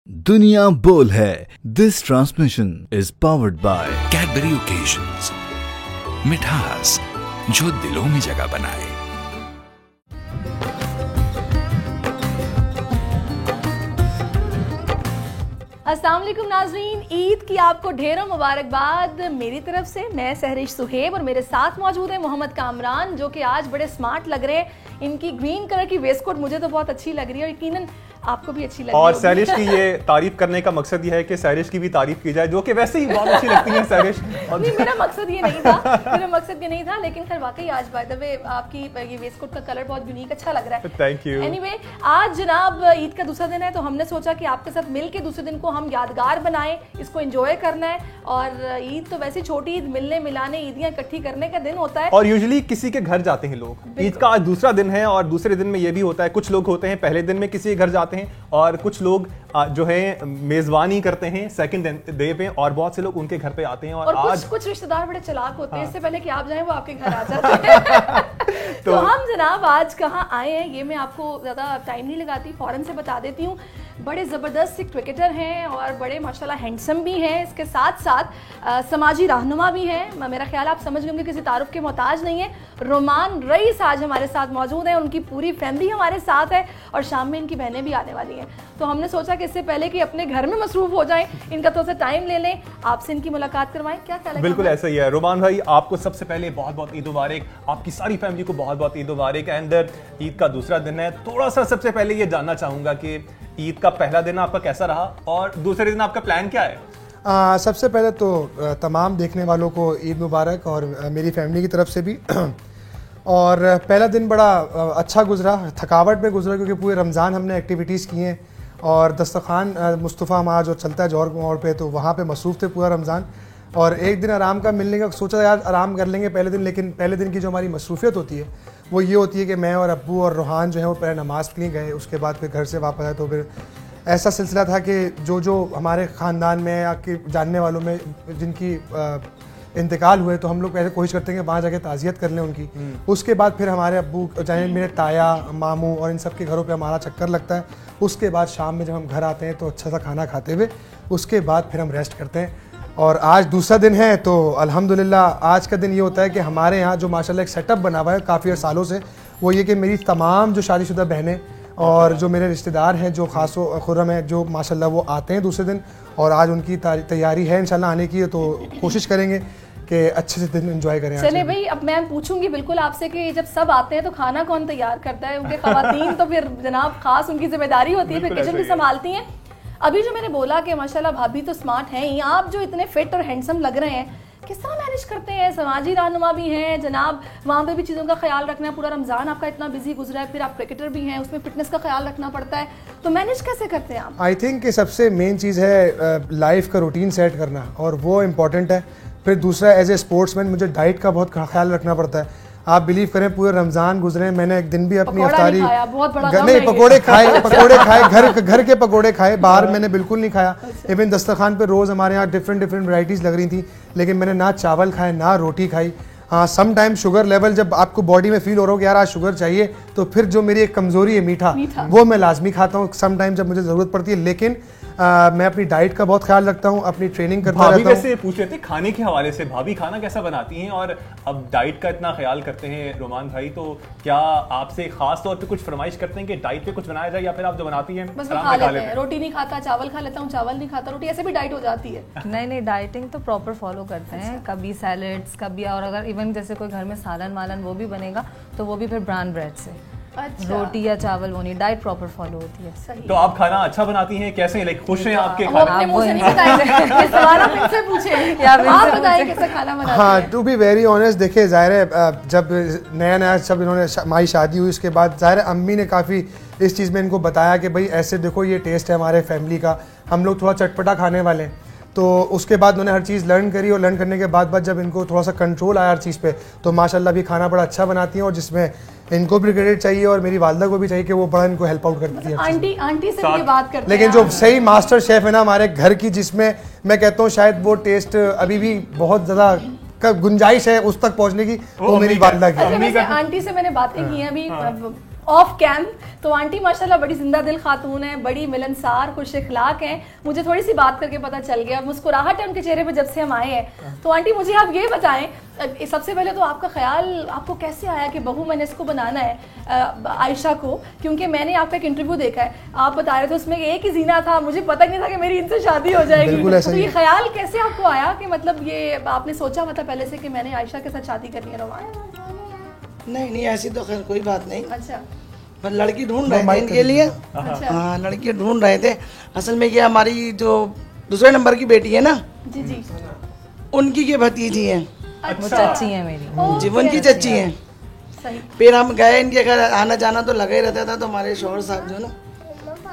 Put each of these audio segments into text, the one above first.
दुनिया बोल है। This transmission is powered by Cadbury occasions, मिठास जो दिलों में जगह बनाए। अस्सलाम वालेकुम नाज़रीन, ईद की आपको ढेरों मुबारकबाद मेरी तरफ से। मैं सहरिश सुहेब और मेरे साथ मौजूद है मोहम्मद कामरान, जो कि आज बड़े स्मार्ट लग रहे हैं। इनकी ग्रीन कलर की वेस्ट कोट मुझे तो बहुत अच्छी लग रही है और यकीनन आपको भी अच्छी लग रही है। और सहरिश की ये तारीफ करने का मकसद ये है कि सहरिश की भी तारीफ की जाए, जो कि वैसे ही बहुत अच्छी लगती है सहरिश। नहीं, मेरा मकसद ये नहीं था, मेरा मकसद ये नहीं था, लेकिन खैर वाकई आज बाय द वे आपकी ये वेस्ट कोट का कलर बहुत यूनिक अच्छा लग रहा है। Thank you. एनीवे, आज जनाब ईद का दूसरा दिन है, तो हमने सोचा कि आपके साथ मिल के दूसरे दिन को हम यादगार बनाएं, इसको एंजॉय करना है। और ईद तो वैसे छोटी ईद, मिलने मिलाने, ईदियां इकट्ठी करने का दिन होता है और यूजुअली किसी के घर जाते हैं लोग। ईद का आज दूसरा दिन है और दूसरे दिन में ये भी होता है, कुछ लोग होते हैं पहले दिन में किसी के घर जाते हैं और कुछ लोग जो है मेजबानी करते हैं सेकंड डे पे, और बहुत से लोग उनके घर पे आते हैं। और आज कुछ रिश्तेदार बड़े चालाक होते हैं, इससे पहले कि आप जाएं वो आपके घर आ जाते हैं। तो हम जनाब आज कहाँ आए हैं ये मैं आपको ज़्यादा टाइम नहीं लगाती, फौरन से बता देती हूँ। बड़े ज़बरदस्त एक क्रिकेटर हैं और बड़े माशाल्लाह हैंडसम भी हैं, इसके साथ साथ समाजी रहनुमा भी हैं। मेरा ख्याल आप समझ लेंगे, किसी तारुफ के मोहताज नहीं है। रोमान रईस आज हमारे साथ मौजूद हैं, उनकी पूरी फैमिली हमारे साथ है और शाम में इनकी बहनें भी आने वाली हैं। तो हमने सोचा कि इससे पहले कि अपने घर में मसरूफ हो जाएं, इनका थोड़ा सा टाइम ले लें, आपसे इनकी मुलाकात करवाएं। क्या ख्याल है? बिल्कुल ऐसा ही है। रोमान भाई, आपको सबसे पहले बहुत बहुत ईद मुबारक, आपकी सारी फैमिली को बहुत बहुत ईद मुबारक। एंड ईद का दूसरा दिन है, थोड़ा सा सबसे पहले ये जानना चाहूंगा कि ईद का पहला दिन आपका कैसा रहा और दूसरे दिन आपका प्लान क्या है? सबसे पहले तो तमाम देखने वालों को ईद मुबारक और मेरी फैमिली की तरफ से भी। और पहला दिन बड़ा अच्छा गुजरा, थकावट में गुजरा, क्योंकि पूरे रमज़ान हमने एक्टिविटीज़ की हैं और दस्तरखान मुस्तफ़ा माँ जो चलता है जौहर मोड़ पे, तो वहाँ पे मसरूफ़ थे पूरा रमज़ान। और एक दिन आराम का मिलने का सोचा यार आराम कर लेंगे पहले दिन, लेकिन पहले दिन की जो हमारी मसरूफियत होती है वो ये होती है कि मैं और अब्बू और रूहान जो है वो पहले नमाज़ के लिए गए, उसके बाद फिर घर से वापस आए। तो फिर ऐसा सिलसिला था कि जो हमारे ख़ानदान में या कि जानने वालों में जिनकी इंतकाल हुए, तो हम लोग पहले कोशिश करते हैं कि वहाँ जाके ताज़ियत कर लें उनकी। उसके बाद फिर हमारे अब्बू चाहे मेरे ताया मामू और इन सब के घरों पे हमारा चक्कर लगता है। उसके बाद शाम में जब हम घर आते हैं तो अच्छा सा खाना खाते हुए उसके बाद फिर हम रेस्ट करते हैं। और आज दूसरा दिन है, तो अल्हम्दुलिल्लाह आज का दिन ये होता है कि हमारे यहाँ जो माशाल्लाह एक सेटअप बना हुआ है काफ़ी सालों से, वो ये कि मेरी तमाम जो शादीशुदा बहनें और जो मेरे रिश्तेदार हैं जो ख़ास खुर्रम है, जो माशाल्लाह वो आते हैं दूसरे दिन, और आज उनकी तैयारी है इंशाल्लाह आने की, तो कोशिश करेंगे कि अच्छे से दिन एंजॉय करें। चले भाई, अब मैं पूछूंगी बिल्कुल आपसे कि जब सब आते हैं तो खाना कौन तैयार करता है? उनके ख़वातीन तो फिर जनाब खास उनकी जिम्मेदारी होती है, फिर किचन भी संभालती हैं। अभी जो मैंने बोला कि माशाल्लाह भाभी तो स्मार्ट हैं ही, आप जो इतने फिट और हैंडसम लग रहे हैं, किस तरह मैनेज करते हैं? समाजी रहनुमा भी हैं जनाब, वहाँ पे भी चीज़ों का ख्याल रखना है, पूरा रमज़ान आपका इतना बिजी गुजरा है, फिर आप क्रिकेटर भी हैं, उसमें फिटनेस का ख्याल रखना पड़ता है, तो मैनेज कैसे करते हैं आप? आई थिंक कि सबसे मेन चीज़ है लाइफ का रूटीन सेट करना, और वो इम्पॉर्टेंट है। फिर दूसरा, एज ए स्पोर्ट्समैन मुझे डाइट का बहुत ख्याल रखना पड़ता है। आप बिलीव करें, पूरे रमज़ान गुजरे, मैंने एक दिन भी अपनी अफ्तारी नहीं, पकोड़े खाए, घर के पकोड़े खाए, बाहर मैंने बिल्कुल नहीं खाया। इवन दस्तरखान पे रोज़ हमारे यहाँ डिफरेंट वैराइटीज़ लग रही थी, लेकिन मैंने ना चावल खाए ना रोटी खाई। हाँ, सम टाइम शुगर लेवल जब आपको बॉडी में फील हो रहा हो कि यार आज शुगर चाहिए, तो फिर जो मेरी एक कमज़ोरी है मीठा, वो मैं लाजमी खाता हूँ सम टाइम जब मुझे ज़रूरत पड़ती है। लेकिन मैं अपनी डाइट का बहुत ख्याल रखता हूँ, अपनी ट्रेनिंग करता रहता हूँ। वैसे पूछ रहे थे खाने के हवाले से, भाभी खाना कैसा बनाती हैं और अब डाइट का इतना ख्याल करते हैं रोमान भाई, तो क्या आपसे खास तौर पे कुछ फरमाइश करते हैं कि डाइट पे कुछ बनाया जाए, या फिर आप जो बनाती हैं बस खा लेते हैं? रोटी नहीं खाता, चावल खा लेता हूँ, चावल नहीं खाता रोटी, ऐसे भी डाइट हो जाती है? नहीं, डाइटिंग तो प्रॉपर फॉलो करते हैं। कभी सैलेड्स, कभी, और अगर इवन जैसे कोई घर में सालन वालन वो भी बनेगा तो वो भी फिर ब्राउन ब्रेड से। अच्छा। रोटी या चावल वो नहीं, डाइट प्रॉपर फॉलो होती है। सही। तो आप खाना अच्छा बनाती हैं? कैसे लाइक खुश हैं आपके खाना? अपने मुंह से नहीं बताएंगे, ये सवाल आप इनसे पूछें, आप बताएं कैसा खाना बनाते हैं? हाँ, टू बी वेरी ऑनेस्ट, देखिए ज़ाहिर है जब नया जब इन्होंने हमारी शादी हुई, उसके बाद ज़ाहिर है अम्मी ने काफ़ी इस चीज़ में इनको बताया कि भाई ऐसे देखो ये टेस्ट है हमारे फैमिली का, हम लोग थोड़ा चटपटा खाने वाले हैं। तो उसके बाद उन्होंने हर चीज़ लर्न करी, और लर्न करने के बाद जब इनको थोड़ा सा कंट्रोल आया हर चीज़ पे, तो माशाल्लाह भी खाना बड़ा अच्छा बनाती हैं, और जिसमें इनको भी क्रेडिट चाहिए और मेरी वालदा को भी चाहिए कि वो बड़ा इनको हेल्प आउट करती है। आंटी से भी बात करते हैं, लेकिन जो सही मास्टर शेफ है ना हमारे घर की, जिसमें मैं कहता हूँ शायद वो टेस्ट अभी भी बहुत ज़्यादा गुंजाइश है उस तक पहुँचने की, वो मेरी वालदा की। आंटी से मैंने बातें की हैं अभी, ऑफ कैम। तो आंटी माशाल्लाह बड़ी जिंदा दिल खातून है, बड़ी मिलनसार, खुश इखलाक हैं। मुझे थोड़ी सी बात करके पता चल गया, मुस्कुराहट है उनके चेहरे पे जब से हम आए हैं। तो आंटी मुझे आप ये बताएं, सबसे पहले तो आपका ख्याल आपको कैसे आया कि बहू मैंने इसको बनाना है आयशा को, क्योंकि मैंने आपका एक इंटरव्यू देखा है, आप बता रहे थे उसमें एक ही जीना था, मुझे पता ही नहीं था कि मेरी इनसे शादी हो जाएगी। तो ये ख्याल कैसे आपको आया कि मतलब ये आपने सोचा मतलब पहले से कि मैंने आयशा के साथ शादी करनी है? रोमान नहीं ऐसी तो खैर कोई बात नहीं। अच्छा, पर लड़की ढूंढ रहे थे इनके लिए। अच्छा। हाँ, लड़की ढूंढ रहे थे। असल में ये हमारी जो दूसरे नंबर की बेटी है ना, जी जी, उनकी ये भतीजी है। वो चाची है मेरी। जीवन की चच्ची है। सही। फिर हम गए, इनके घर आना जाना तो लगा ही रहता था। तो हमारे शौहर साहब जो ना,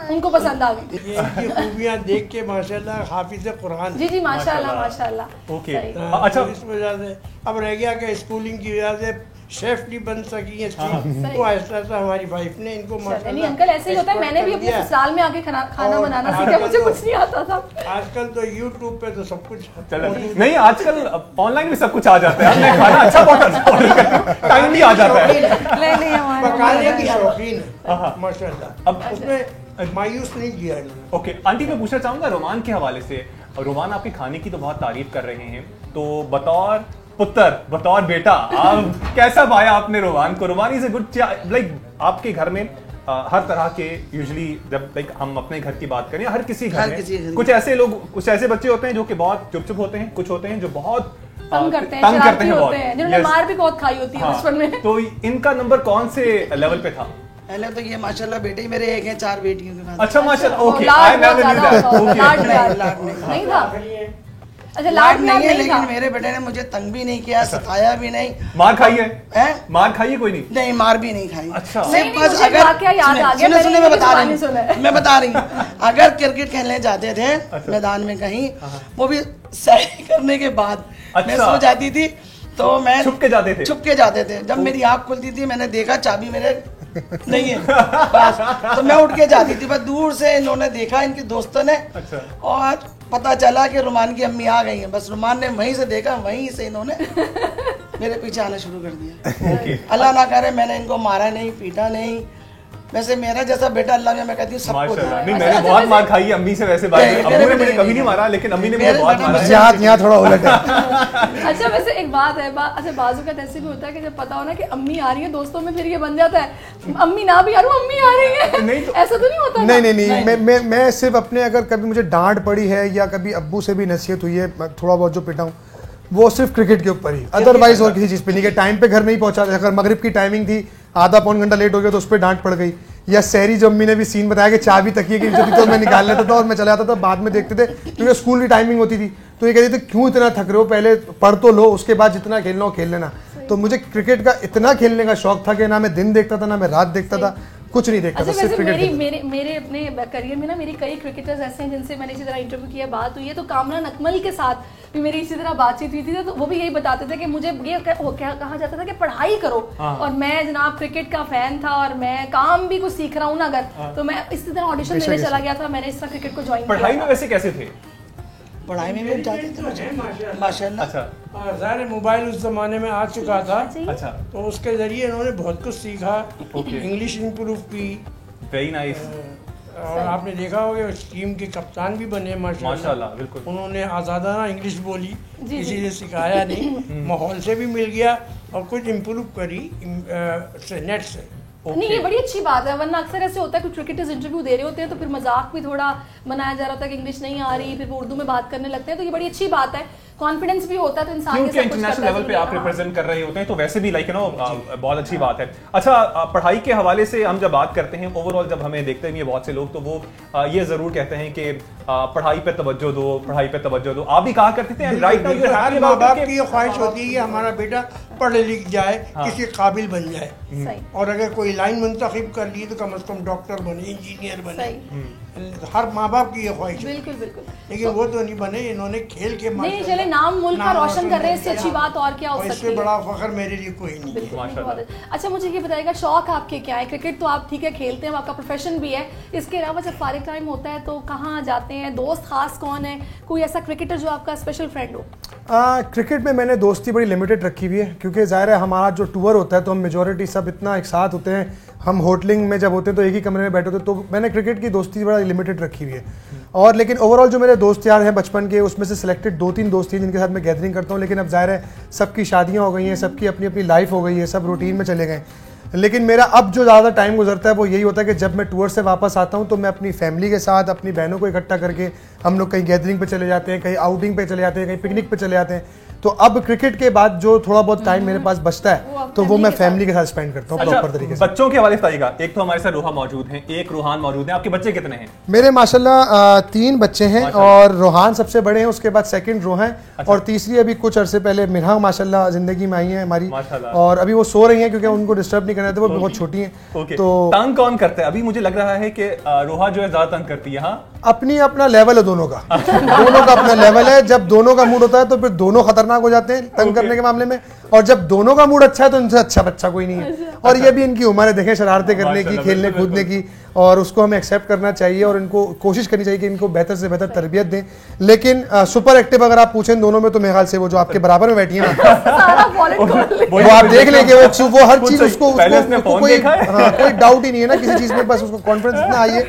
उनको पसंद आ गई। ये इनकी खूबियाँ देख के माशाल्लाह हाफिज कुरान। जी जी, माशाल्लाह माशाल्लाह। ओके, सही। अच्छा, तो इस वजह से अब रह गया कि स्कूलिंग की वजह से शेफ नहीं बन सकी है, तो ऐसा ऐसा हमारी वाइफ ने इनको नहीं अंकल ऐसे ही होता है, मैंने भी अपने ससुराल में आके खाना बनाना सीखा, मुझे कुछ नहीं आता था। आजकल तो यूट्यूब पे तो सब कुछ चलो नहीं, आजकल ऑनलाइन भी सब कुछ आ जाता है। हमने खाना अच्छा बहुत अच्छा ऑर्डर करते हैं, टाइम भी आ जाता है। नहीं हमारे पकाने की शौकीन है माशाल्लाह। अब उसमें मायूस नहीं किया इन्होंने। ओके आंटी, मैं पूछना चाहूंगा रोमान के हवाले से। रोमान आपके खाने की तो बहुत तारीफ कर रहे हैं, तो बतौर पुत्र, बतौर बेटा, आप कैसा पाया आपने रोमान को? Rumman is a good, like आपके घर में हर तरह के यूजुअली जब लाइक हम अपने घर की बात करें, हर किसी घर में कुछ ऐसे लोग, कुछ ऐसे बच्चे होते हैं जो कि बहुत चुप होते हैं, कुछ होते हैं जो बहुत तंग करते हैं, शरारती होते हैं, जिन्होंने मार भी बहुत खाई होती है बचपन में। तो इनका नंबर कौन से लेवल पे था? पहले तो ये माशाल्लाह बेटे ही मेरे एक हैं, 4 बेटियों के बाद। अच्छा माशाल्लाह, ओके, लाड आई नेवर बहुत न्यू ज्यादा दैट। होता होगा, लाड लाड नहीं था। अच्छा, लाड लाड नहीं है, नहीं था। लेकिन मेरे बेटे ने मुझे तंग भी नहीं किया, सताया भी नहीं। मार खाई है? हैं? मार खाई है कोई नहीं? नहीं, मार भी नहीं खाई। अच्छा। सिर्फ नहीं, बस मुझे अगर वाकया याद आ गया, सुने मैंने मैं बता कहानी रही सुना है। हूँ, मैं बता रही हूँ। अगर क्रिकेट खेलने जाते थे मैदान में कहीं, वो भी सैर करने के बाद मैं सो जाती थी, तो मैं छुप के जाते थे? छुप के जाते थे। जब मेरी आँख खुलती थी, मैंने देखा चाबी मेरे नहीं है बस, तो मैं उठ के जाती थी। बस दूर से इन्होंने देखा, इनके दोस्तों ने, और पता चला कि रुमान की अम्मी आ गई हैं। बस रुमान ने वहीं से देखा, वहीं से इन्होंने मेरे पीछे आना शुरू कर दिया। अल्लाह ना करे मैंने इनको मारा नहीं, पीटा नहीं। वैसे मेरा जैसा बेटा अल्लाह ने, मैं कहती हूँ सबको दिया। नहीं, मैंने बहुत मार खाई है अम्मी से। वैसे बात है, अम्मी ने मुझे कभी नहीं मारा, लेकिन अम्मी ने मुझे बहुत मारा है। यहाँ थोड़ा उलट है। अच्छा, वैसे एक बात है, अच्छा बाजू का ऐसे भी होता है कि जब पता हो ना कि अम्मी आ रही है दोस्तों में, फिर ये बन जाता है अम्मी ना भी आ रही, अम्मी आ रही है। नहीं तो ऐसा तो नहीं होता? नहीं, मैं सिर्फ अपने, अगर कभी मुझे डांट पड़ी है या कभी अब्बू से भी नसीहत हुई है, थोड़ा बहुत जो पिटा हूँ, वो सिर्फ क्रिकेट के ऊपर ही, अदरवाइज और किसी चीज़ पे नहीं। कि टाइम पे घर नहीं पहुंचा, अगर मगरिब की टाइमिंग थी, आधा पौन घंटा लेट हो गया तो उस पर डांट पड़ गई। या सहरी, जो अम्मी ने भी सीन बताया कि चाबी तकिए की नीचे थी तो मैं निकाल लेता था और मैं चला जाता था, बाद में देखते थे क्योंकि स्कूल की टाइमिंग होती थी। तो ये कहते थे क्यों इतना थक रहे हो, पहले पढ़ तो लो, उसके बाद जितना खेलना हो खेल लेना। तो मुझे क्रिकेट का इतना खेलने का शौक था कि ना मैं दिन देखता था ना मैं रात देखता था, कुछ नहीं देखता था, सिर्फ क्रिकेट। मेरे अपने करियर में ना मेरी कई क्रिकेटर्स ऐसे हैं जिनसे मैंने इसी तरह इंटरव्यू किया, बात हुई है। तो कामरान अकमल के साथ भी मेरी इसी तरह बातचीत हुई थी, तो वो भी यही बताते थे कि मुझे ये कहा जाता था कि पढ़ाई करो, और मैं जनाब क्रिकेट का फैन था और मैं काम भी कुछ सीख रहा हूँ ना अगर, तो मैं इसी तरह ऑडिशन देने चला गया था। मैंने इस तरह क्रिकेट को ज्वाइन किया। पढ़ाई में वैसे कैसे थे? पढ़ाई में भी जाते थे माशाल्लाह। अच्छा, ज़ाहिर मोबाइल उस जमाने में आ चुका था, अच्छा, तो उसके जरिए इन्होंने बहुत कुछ सीखा, इंग्लिश इम्प्रूव की। Very nice. और आपने देखा होगा टीम के कप्तान भी बने माशाल्लाह, बिल्कुल। उन्होंने आज़ादाना इंग्लिश बोली, किसी ने सिखाया नहीं, माहौल से भी मिल गया और कुछ इम्प्रूव करी नेट से। नहीं, ये बड़ी अच्छी बात है, वरना अक्सर ऐसे होता है कि क्रिकेटर्स इंटरव्यू दे रहे होते हैं तो फिर मजाक भी थोड़ा बनाया जा रहा था कि इंग्लिश नहीं आ रही, फिर वो उर्दू में बात करने लगते हैं। तो ये बड़ी अच्छी बात है, कॉन्फिडेंस भी होता है, तो इंसान क्योंकि इंटरनेशनल लेवल पे आप रिप्रेजेंट कर रहे होते हैं, तो वैसे भी लाइक बहुत अच्छी बात है। अच्छा, पढ़ाई के हवाले से हम जब बात करते हैं, ओवरऑल जब हमें देखते हैं बहुत से लोग, तो वो ये जरूर कहते हैं कि पढ़ाई पे तवज्जो दो, पढ़ाई पे तवज्जो दो। आप भी कहा करते थे, right now you have her माँ बाप की ये ख्वाहिश होती है कि हमारा बेटा पढ़ लिख जाए, किसी काबिल बन जाए, और अगर कोई लाइन मुंतखब कर ली तो कम से कम डॉक्टर बने, इंजीनियर बने। हर माँ बाप की ये ख्वाहिश है। बिल्कुल बिल्कुल। लेकिन वो तो नहीं बने, इन्होंने खेल के नहीं चले, नाम मुल्क का रोशन कर रहे हैं, इससे अच्छी बात और क्या हो सकती है? इससे बड़ा फख्र मेरे लिए कोई नहीं। बिल्कुल। अच्छा, मुझे ये बताइएगा, शौक आपके क्या है? क्रिकेट तो आप ठीक है खेलते हैं, आपका प्रोफेशन भी है, इसके अलावा जब फारिग टाइम होता है तो कहाँ जाते हैं? दोस्त खास कौन है? कोई ऐसा क्रिकेटर जो आपका स्पेशल फ्रेंड हो? क्रिकेट में मैंने दोस्ती बड़ी लिमिटेड रखी हुई है, क्योंकि ज़ाहिर है हमारा जो टूर होता है तो हम मेजॉरिटी सब इतना एक साथ होते हैं, हम होटलिंग में जब होते हैं तो एक ही कमरे में बैठे होते, तो मैंने क्रिकेट की दोस्ती बड़ा लिमिटेड रखी हुई है। और लेकिन ओवरऑल जो मेरे दोस्त यार हैं बचपन के, उसमें से सिलेक्टेड 2-3 दोस्त हैं जिनके साथ मैं गैदरिंग करता हूँ। लेकिन अब ज़ाहिर है सबकी शादियाँ हो गई हैं, सबकी अपनी अपनी लाइफ हो गई है, सब रूटीन में चले गए। लेकिन मेरा अब जो ज़्यादा टाइम गुजरता है वो यही होता है कि जब मैं टूर से वापस आता हूँ तो मैं अपनी फैमिली के साथ, अपनी बहनों को इकट्ठा करके हम लोग कहीं गैदरिंग पे चले जाते हैं, कहीं आउटिंग पे चले जाते हैं, कहीं पिकनिक पे चले जाते हैं। तो अब क्रिकेट के बाद जो थोड़ा बहुत टाइम मेरे पास बचता है तो वो मैं फैमिली के साथ स्पेंड करता हूँ प्रॉपर तरीके से। बच्चों के हवाले से बताइएगा, एक तो हमारे साथ रोहा मौजूद हैं, एक रोहान मौजूद हैं, आपके बच्चे कितने हैं? मेरे माशाल्लाह 3 बच्चे हैं और रोहान सबसे बड़े हैं, उसके बाद सेकंड रोहा है और तीसरी अभी कुछ अरसे पहले मिरहा माशाल्लाह जिंदगी में आई है हमारी, और अभी वो सो रही हैं क्योंकि उनको डिस्टर्ब नहीं करना था, वो बहुत छोटी हैं। तो तंग कौन करता है? अभी मुझे लग रहा है कि रोहा जो है ज्यादा तंग करती है। हाँ, अपनी अपना लेवल है दोनों का दोनों का अपना लेवल है। जब दोनों का मूड होता है तो फिर दोनों खतरनाक हो जाते हैं तंग करने के मामले में, और जब दोनों का मूड अच्छा है तो इनसे अच्छा बच्चा कोई नहीं है। और ये भी इनकी उम्र है, देखें, शरारतें करने की, खेलने कूदने की, और उसको हमें एक्सेप्ट करना चाहिए और इनको कोशिश करनी चाहिए कि इनको बेहतर से बेहतर तरबियत दें। लेकिन सुपर एक्टिव अगर आप पूछें दोनों में तो मेरे ख्याल से वो जो आपके बराबर में बैठी है ना वो आप देख लेंगे, वो हर चीज उसको कोई डाउट ही नहीं है ना किसी चीज में, बस उसको कॉन्फिडेंस इतना आई है।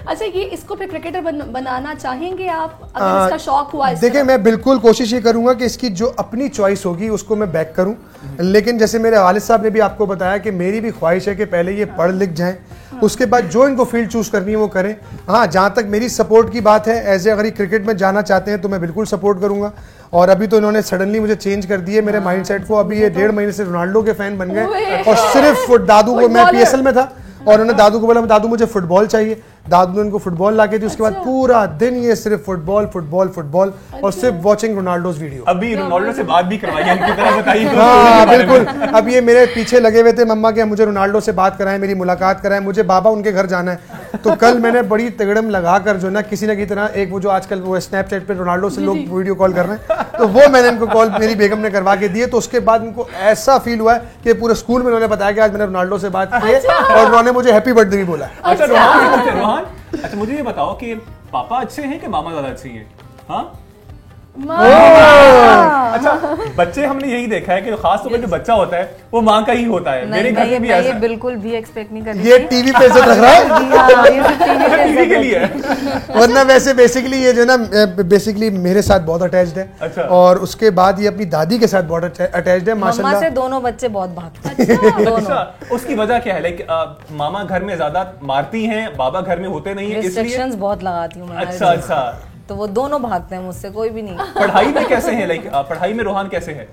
अच्छा, ये इसको फिर क्रिकेटर बनाना चाहेंगे आप अगर इसका शौक हुआ? देखिए, मैं बिल्कुल कोशिश ये करूंगा कि इसकी जो अपनी चॉइस होगी उसको मैं बैक करूं। लेकिन जैसे मेरे वालिद साहब ने भी आपको बताया कि मेरी भी ख्वाहिश है कि पहले ये पढ़ लिख जाएं, उसके बाद जो इनको फील्ड चूज करनी है वो करें। हाँ, जहाँ तक मेरी सपोर्ट की बात है, एज ए अगर ये क्रिकेट में जाना चाहते हैं तो मैं बिल्कुल सपोर्ट करूंगा। और अभी तो इन्होंने सडनली मुझे चेंज कर दिए मेरे माइंडसेट को, अभी ये 1.5 महीने से रोनाल्डो के फैन बन गए। और सिर्फ दादू को, मैं PSL में था और उन्होंने दादू को बोला दादू मुझे फुटबॉल चाहिए, दादू ने उनको फुटबॉल ला के दी। उसके बाद पूरा दिन ये सिर्फ फुटबॉल फुटबॉल फुटबॉल और सिर्फ वॉचिंग रोनाल्डोज वीडियो। अभी रोनाल्डो से बात भी करवाई है इनकी तरह, बताइए। हाँ बिल्कुल, अब ये मेरे पीछे लगे हुए थे मम्मा के मुझे रोनाल्डो से बात कराएं, मेरी मुलाकात कराएं, मुझे बाबा उनके घर जाना है। तो कल मैंने बड़ी तगड़म लगा कर जो ना किसी न किसी तरह एक वो जो आजकल वो स्नैपचैट पे रोनाल्डो से लोग वीडियो कॉल कर रहे हैं, तो वो मैंने इनको कॉल मेरी बेगम ने करवा के दिए। तो उसके बाद इनको ऐसा फील हुआ है कि पूरे स्कूल में उन्होंने बताया कि आज मैंने रोनाल्डो से बात की है और उन्होंने मुझे हैप्पी बर्थडे भी बोला। अच्छा रोहान, अच्छा मुझे ये बताओ कि पापा अच्छे हैं कि मामा ज्यादा अच्छी हैं? हाँ, अच्छा, बच्चे हमने यही देखा है कि खास तौर पर जो बच्चा होता है वो माँ का ही होता है। मेरे घर में भी ऐसा है। बिल्कुल भी एक्सपेक्ट नहीं कर रही। ये टीवी पे इज्जत रख रहा है टीवी के लिए, वरना वैसे बेसिकली ये जो ना बेसिकली मेरे साथ बहुत अटैच्ड है। अच्छा। और उसके बाद ये अपनी दादी के साथ बहुत अटैच्ड है माशाल्लाह। से दोनों बच्चे बहुत भागते हैं। अच्छा, उसकी वजह क्या है? लाइक मामा घर में ज्यादा मारती हैं, बाबा घर में होते नहीं है, इसलिए रिस्ट्रिक्शंस बहुत लगाती हूँ मैं। अच्छा, तो वो दोनों भागते हैं मुझसे, कोई भी नहीं। पढ़ाई में कैसे है? लाइक पढ़ाई में रोहान कैसे है?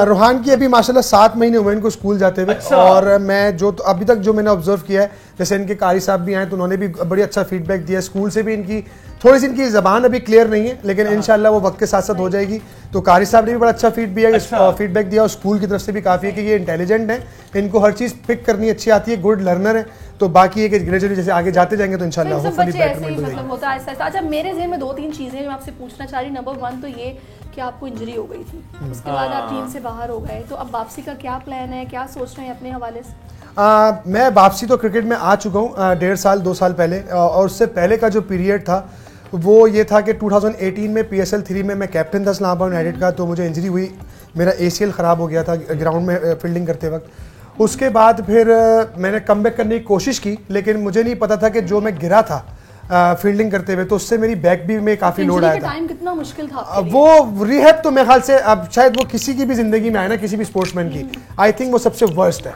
रोहान की अभी माशाल्लाह 7 महीने हुए इनको स्कूल जाते हुए। अच्छा। और मैं जो तो अभी तक जो मैंने ऑब्जर्व किया है, जैसे इनके कारी साहब भी आए तो उन्होंने भी बड़ी अच्छा फीडबैक दिया। स्कूल से भी इनकी थोड़ी सी इनकी जबान अभी क्लियर नहीं है, लेकिन इंशाल्लाह वो वक्त के साथ साथ हो जाएगी। तो कारी साहब ने भी बड़ा अच्छा फीडबैक दिया और स्कूल की तरफ से भी काफ़ी है कि ये इंटेलिजेंट है, इनको हर चीज़ पिक करनी अच्छी आती है, गुड लर्नर है। तो बाकी है कि ग्रेजुअली जैसे आगे जाते जाएंगे तो इंशाल्लाह होपफुली बेटरमेंट हो जाएगी। होता है ऐसा। अच्छा, मेरे ज़हन में 2-3 चीज़ें जो मैं आपसे पूछना चाह रही। नंबर 1 तो ये कि आपको इंजरी हो गई थी, उसके बाद आप टीम से बाहर हो गए, तो अब वापसी का क्या प्लान है, क्या सोच रहे हैं अपने हवाले से? मैं वापसी तो क्रिकेट में आ चुका हूँ 1.5 साल 2 साल पहले। और उससे पहले का जो पीरियड था वो ये था कि 2018 में PSL 3 में मैं कैप्टन था इस्लामाबाद यूनाइटेड का। तो मुझे इंजरी हुई, मेरा ACL ख़राब हो गया था ग्राउंड में फील्डिंग करते वक्त। उसके बाद फिर मैंने कमबैक करने की कोशिश की, लेकिन मुझे नहीं पता था कि जो मैं गिरा था फील्डिंग करते हुए तो उससे मेरी बैक भी में काफ़ी लोड आया था। टाइम कितना मुश्किल था वो रिहैब तो मेरे ख्याल से अब शायद वो किसी की भी ज़िंदगी में आए ना, किसी भी स्पोर्ट्समैन की, आई थिंक वो सबसे वर्स्ट है।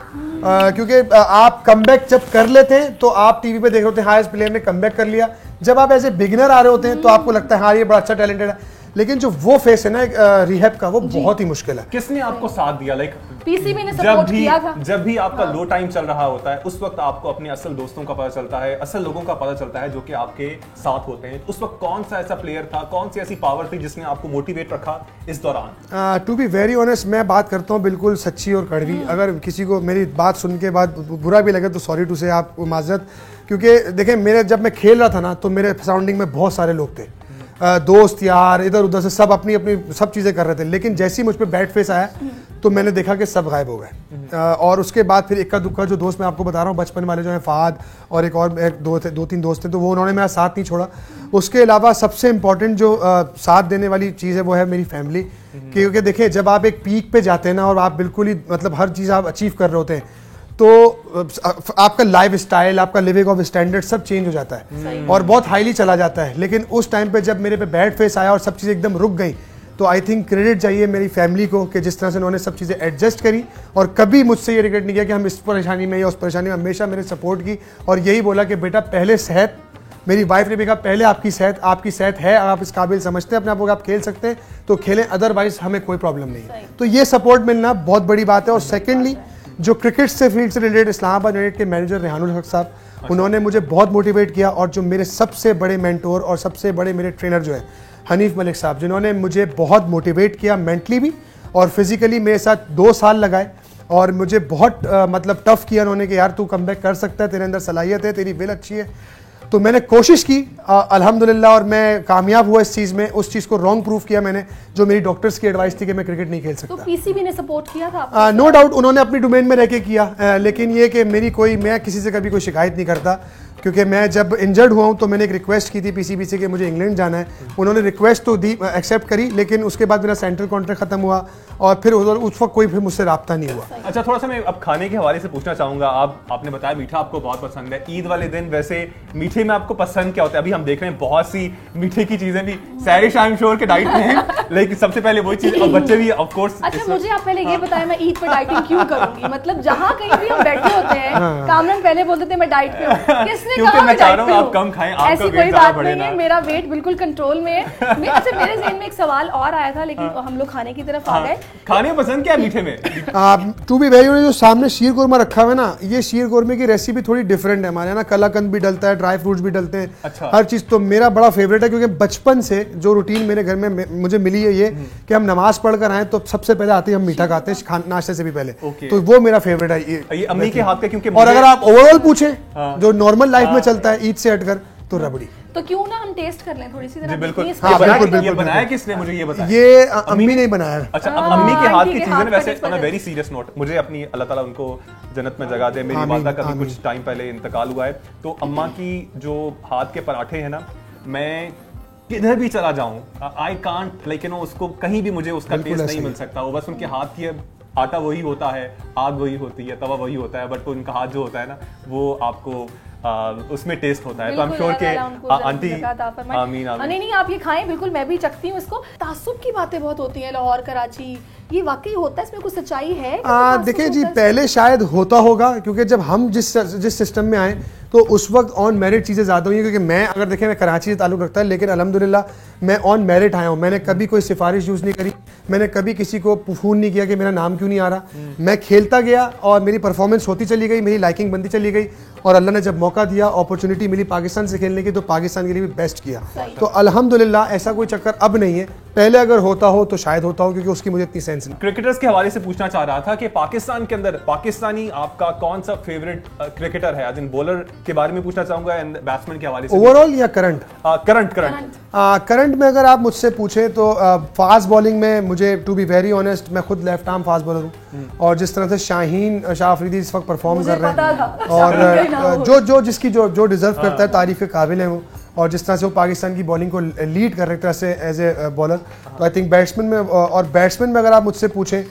क्योंकि आप कमबैक जब कर लेते हैं तो आप टीवी पे देख रहे होते हैं हाँ इस प्लेयर ने कमबैक कर लिया। जब आप ऐसे बिगिनर आ रहे होते हैं तो आपको लगता है हाँ ये बड़ा अच्छा टैलेंटेड है, लेकिन जो वो फेस है ना रिहैब का, वो बहुत ही मुश्किल है। किसने आपको साथ दिया? लाइक PCB ने सपोर्ट किया था। जब भी आपका लो टाइम चल रहा होता है उस वक्त आपको अपने असल दोस्तों का पता चलता है, असल लोगों का पता चलता है जो कि आपके साथ होते हैं। उस वक्त कौन सा ऐसा प्लेयर था, कौन सी ऐसी पावर थी जिसने आपको मोटिवेट रखा इस दौरान? टू बी वेरी ऑनेस्ट, मैं बात करता हूँ बिल्कुल सच्ची और कड़वी। अगर किसी को मेरी बात सुन के बाद बुरा भी लगे तो सॉरी टू से, आप माजरत। क्योंकि देखें, जब मैं खेल रहा था ना तो मेरे सराउंडिंग में बहुत सारे लोग थे, दोस्त यार इधर उधर से, सब अपनी अपनी सब चीज़ें कर रहे थे। लेकिन जैसे ही मुझ पर बैड फेस आया तो मैंने देखा कि सब गायब हो गए। और उसके बाद फिर इक्का दुक्का जो दोस्त मैं आपको बता रहा हूँ बचपन वाले जो हैं, फ़ाद और एक और 2-3 दोस्त थे, तो वो उन्होंने मेरा साथ नहीं छोड़ा। उसके अलावा सबसे इम्पॉर्टेंट जो साथ देने वाली चीज़ है वो है मेरी फैमिली। क्योंकि देखिए, जब आप एक पीक पे जाते हैं ना और आप बिल्कुल ही मतलब हर चीज़ आप अचीव कर रहे होते हैं तो आपका लाइफ स्टाइल, आपका लिविंग ऑफ स्टैंडर्ड सब चेंज हो जाता है और बहुत हाईली चला जाता है। लेकिन उस टाइम पे जब मेरे पे बैड फेस आया और सब चीज़ें एकदम रुक गई, तो आई थिंक क्रेडिट चाहिए मेरी फैमिली को कि जिस तरह से उन्होंने सब चीज़ें एडजस्ट करी और कभी मुझसे ये रिग्रेट नहीं किया कि हम इस परेशानी में या उस परेशानी में, हमेशा मेरे सपोर्ट की और यही बोला कि बेटा पहले सेहत, मेरी वाइफ ने भी कहा पहले आपकी सेहत है, आप इस काबिल समझते हैं अपने आप को, आप खेल सकते हैं तो खेलें, अदरवाइज हमें कोई प्रॉब्लम नहीं है। तो ये सपोर्ट मिलना बहुत बड़ी बात है। और सेकेंडली जो क्रिकेट से फील्ड से रिलेटेड इस्लामाबाद यूनाइटेड के मैनेजर रेहानुल हक साहब, उन्होंने मुझे बहुत मोटिवेट किया और जो मेरे सबसे बड़े मेंटोर और सबसे बड़े मेरे ट्रेनर जो है हनीफ मलिक साहब, जिन्होंने मुझे बहुत मोटिवेट किया मेंटली भी और फिजिकली, मेरे साथ 2 साल लगाए और मुझे बहुत मतलब टफ किया उन्होंने कि यार तू कमबैक कर सकता है, तेरे अंदर सलाहियत है, तेरी विल अच्छी है। तो मैंने कोशिश की अल्हम्दुलिल्लाह और मैं कामयाब हुआ इस चीज़ में। उस चीज़ को रॉन्ग प्रूफ किया मैंने, जो मेरी डॉक्टर्स की एडवाइस थी कि मैं क्रिकेट नहीं खेल सकता। तो पीसीबी ने सपोर्ट किया था? नो डाउट उन्होंने अपनी डोमेन में रह के किया, लेकिन ये कि मैं किसी से कभी कोई शिकायत नहीं करता, क्योंकि मैं जब इंजर्ड हुआ हूँ तो मैंने एक रिक्वेस्ट की थी पीसीबी से कि मुझे इंग्लैंड जाना है। उन्होंने रिक्वेस्ट तो दी, एक्सेप्ट करी, लेकिन उसके बाद मेरा सेंट्रल कॉन्ट्रैक्ट खत्म हुआ और फिर उस वक्त कोई फिर मुझसे राब्ता नहीं हुआ। अच्छा, थोड़ा सा मैं अब खाने के हवाले से पूछना चाहूंगा। आपने बताया मीठा आपको बहुत पसंद है, ईद वाले दिन वैसे मीठे में आपको पसंद क्या होता है? अभी हम देख रहे हैं बहुत सी मीठे की चीजें भी सैरिश आई एम श्योर के डाइट में है, लेकिन सबसे पहले वही चीज और बच्चे भी ऑफ कोर्स। अच्छा, मुझे आप पहले ये बताएं मैं ईद पर डाइटिंग क्यों करूंगी? मतलब जहाँ कहीं भी हम बैठे होते हैं, कामरान पहले बोलते थे मैं डाइट पे हूँ, किसने कहा मैं डाइट पे हूँ? आप कम खाएं, आपका ऐसी कोई बात नहीं है, मेरा वेट बिल्कुल कंट्रोल में है। अच्छा, मेरे ज़हन में एक सवाल और आया था, लेकिन हम लोग खाने की तरफ आ गए। खाने पसंद क्या है मीठे में? टू बी वेरी ऑनेस्ट, जो सामने शीर कोरमा रखा हुआ है ना, ये शीर कोरमे की रेसिपी थोड़ी डिफरेंट है। हमारे यहाँ ना कलाकंद भी डलता है, ड्राई फ्रूट्स भी डलते हैं, अच्छा। हर चीज़ तो मेरा बड़ा फेवरेट है, क्योंकि बचपन से जो रूटीन मेरे घर में मुझे मिली है ये कि हम नमाज पढ़कर आए तो सबसे पहले आते ही हम मीठा खाते हैं नाश्ते से भी पहले, तो वो मेरा फेवरेट है ये अम्मी के हाथ का। क्योंकि और अगर आप ओवरऑल पूछें जो नॉर्मल लाइफ में चलता है ईद से हटकर, तो रबड़ी। तो क्यों ना हम टेस्ट कर लें थोड़ी सी? जी बिल्कुल। बिल्कुल। ये बनाया किसने, मुझे ये बताया? ये अम्मी ने बनाया। अच्छा, अम्मी के हाथ की चीजें। वैसे on a very serious note, मुझे अपनी अल्लाह ताला उनको जन्नत में जगह दे, मेरी वालिदा का भी कुछ टाइम पहले इंतकाल हुआ है, तो अम्मा की जो हाथ के पराठे हैं ना, मैं किधर भी चला जाऊं आई कांट लाइक उसको कहीं भी मुझे उसका टेस्ट नहीं मिल सकता। वो बस उनके हाथ की आटा वही होता है, आग वही होती है, तवा वही होता है, बट उनका हाथ जो होता है ना, वो आपको उसमें टेस्ट होता है। तो आई एम श्योर के आंटी आमीन आमीन। नहीं, आप ये खाएं, बिल्कुल मैं भी चखती हूँ इसको। तासुब की बातें बहुत होती हैं, लाहौर कराची, ये वाकई होता है? इसमें कुछ सच्चाई है? देखिए जी, पहले शायद होता होगा, क्योंकि जब हम जिस सिस्टम में आए तो उस वक्त ऑन मेरिट चीज़ें ज़्यादा हुई, क्योंकि मैं अगर देखें मैं कराची से ताल्लुक़ रखता है, लेकिन अल्हम्दुलिल्लाह मैं ऑन मेरिट आया हूँ। मैंने कभी कोई सिफारिश यूज़ नहीं करी, मैंने कभी किसी को फ़ोन नहीं किया कि मेरा नाम क्यों नहीं आ रहा। मैं खेलता गया और मेरी परफॉर्मेंस होती चली गई, मेरी लाइकिंग बनती चली गई, और अल्लाह ने जब मौका दिया, अपॉर्चुनिटी मिली पाकिस्तान से खेलने की, तो पाकिस्तान के लिए भी बेस्ट किया। तो अल्हम्दुलिल्लाह ऐसा कोई चक्कर अब नहीं है, पहले अगर होता हो तो शायद होता हो, क्योंकि उसकी मुझे इतनी सेंस नहीं। क्रिकेटर्स के हवाले से पूछना चाह रहा था कि पाकिस्तान के अंदर पाकिस्तानी आपका कौन सा फेवरेट क्रिकेटर है? आज इन बॉलर के बारे में पूछना चाहूंगा एंड बैट्समैन के हवाले से। ओवरऑल या करंट? करंट में अगर आप मुझसे पूछे तो फास्ट बॉलिंग में मुझे, टू बी वेरी ऑनेस्ट, मैं खुद लेफ्ट आर्म फास्ट बॉलर हूँ, और जिस तरह से शाहीन शाह अफरीदी इस वक्त परफॉर्म कर रहे हैं, और जो जिसकी जो डिजर्व करता है, तारीफ के काबिल है वो, और जिस तरह से वो पाकिस्तान की बॉलिंग को लीड कर रहे तरह से एज ए बॉलर, तो आई थिंक बैट्समैन में अगर आप मुझसे पूछें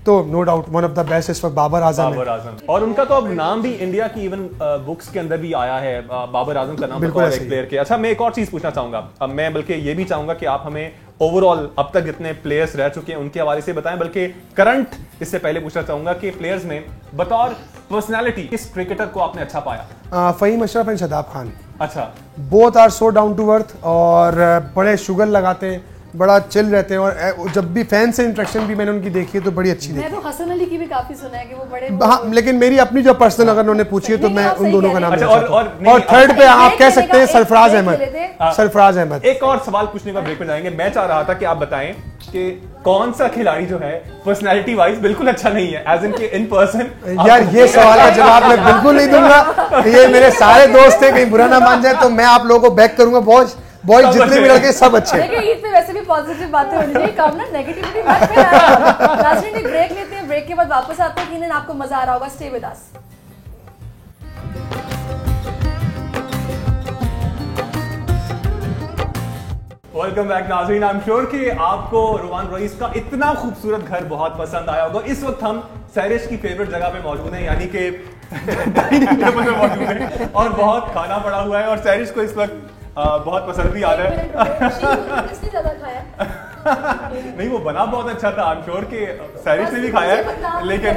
तो no doubt one of the best इस वक्त बाबर आजम है। और उनका तो अब नाम भी इंडिया की इवन बुक्स के अंदर भी आया है, बाबर आजम का नाम बतौर एक प्लेयर के। अच्छा, मैं एक और चीज पूछना चाहूंगा, अब मैं बल्कि ये भी चाहूंगा कि आप हमें ओवरऑल अब तक जितने प्लेयर्स रह चुके हैं उनके हवाले से बताएं, बल्कि करंट इससे पहले पूछना चाहूंगा कि प्लेयर्स में बतौर पर्सनैलिटी किस क्रिकेटर को आपने अच्छा पाया? फहीम अशरफ एंड शादाब खान। अच्छा, both are so down to earth, और बड़े शुगर लगाते हैं, बड़ा चिल रहते हैं, और जब भी फैन से इंटरेक्शन भी मैंने उनकी देखी है तो बड़ी अच्छी देखी। मैं तो हसन अली की भी काफी सुना है कि वो बड़े, हाँ, लेकिन मेरी अपनी जो पर्सनल अगर उन्होंने पूछी है तो मैं उन दोनों का नाम। और थर्ड पे आप कह सकते हैं सरफराज अहमद। एक और सवाल पूछने का ब्रेक में जाएंगे। मैं चाह रहा था कि आप बताएं कि कौन सा खिलाड़ी जो है पर्सनैलिटी वाइज बिल्कुल अच्छा नहीं है, एज इन पर्सन। यार ये सवाल का जवाब मैं बिल्कुल नहीं दूंगा, ये मेरे सारे दोस्त हैं, कहीं बुरा ना मान जाए तो मैं आप लोगों को बैक करूंगा। बॉयज जितने भी लड़के सब अच्छे हैं। देखिए, ईद पे वैसे भी पॉजिटिव बातें होनी चाहिए, काम ना नेगेटिविटी मत फैलाओ। नाज़रीन, एक ब्रेक लेते हैं, ब्रेक के बाद वापस आते हैं। यकीनन आपको मजा आ रहा होगा, stay with us. Welcome back नाज़रीन। आई एम श्योर कि आपको रुवान रईस का इतना खूबसूरत घर बहुत पसंद आया होगा। इस वक्त हम सैरिश की फेवरेट जगह पे मौजूद हैं, यानी कि डाइनिंग टेबल में मौजूद है और बहुत खाना पड़ा हुआ है और सैरिश को इस वक्त बहुत पसंद भी आ रहा है। किसने ज्यादा खाया? नहीं, वो बना बहुत अच्छा था, आई एम श्योर कि सैरिश ने भी खाया है, लेकिन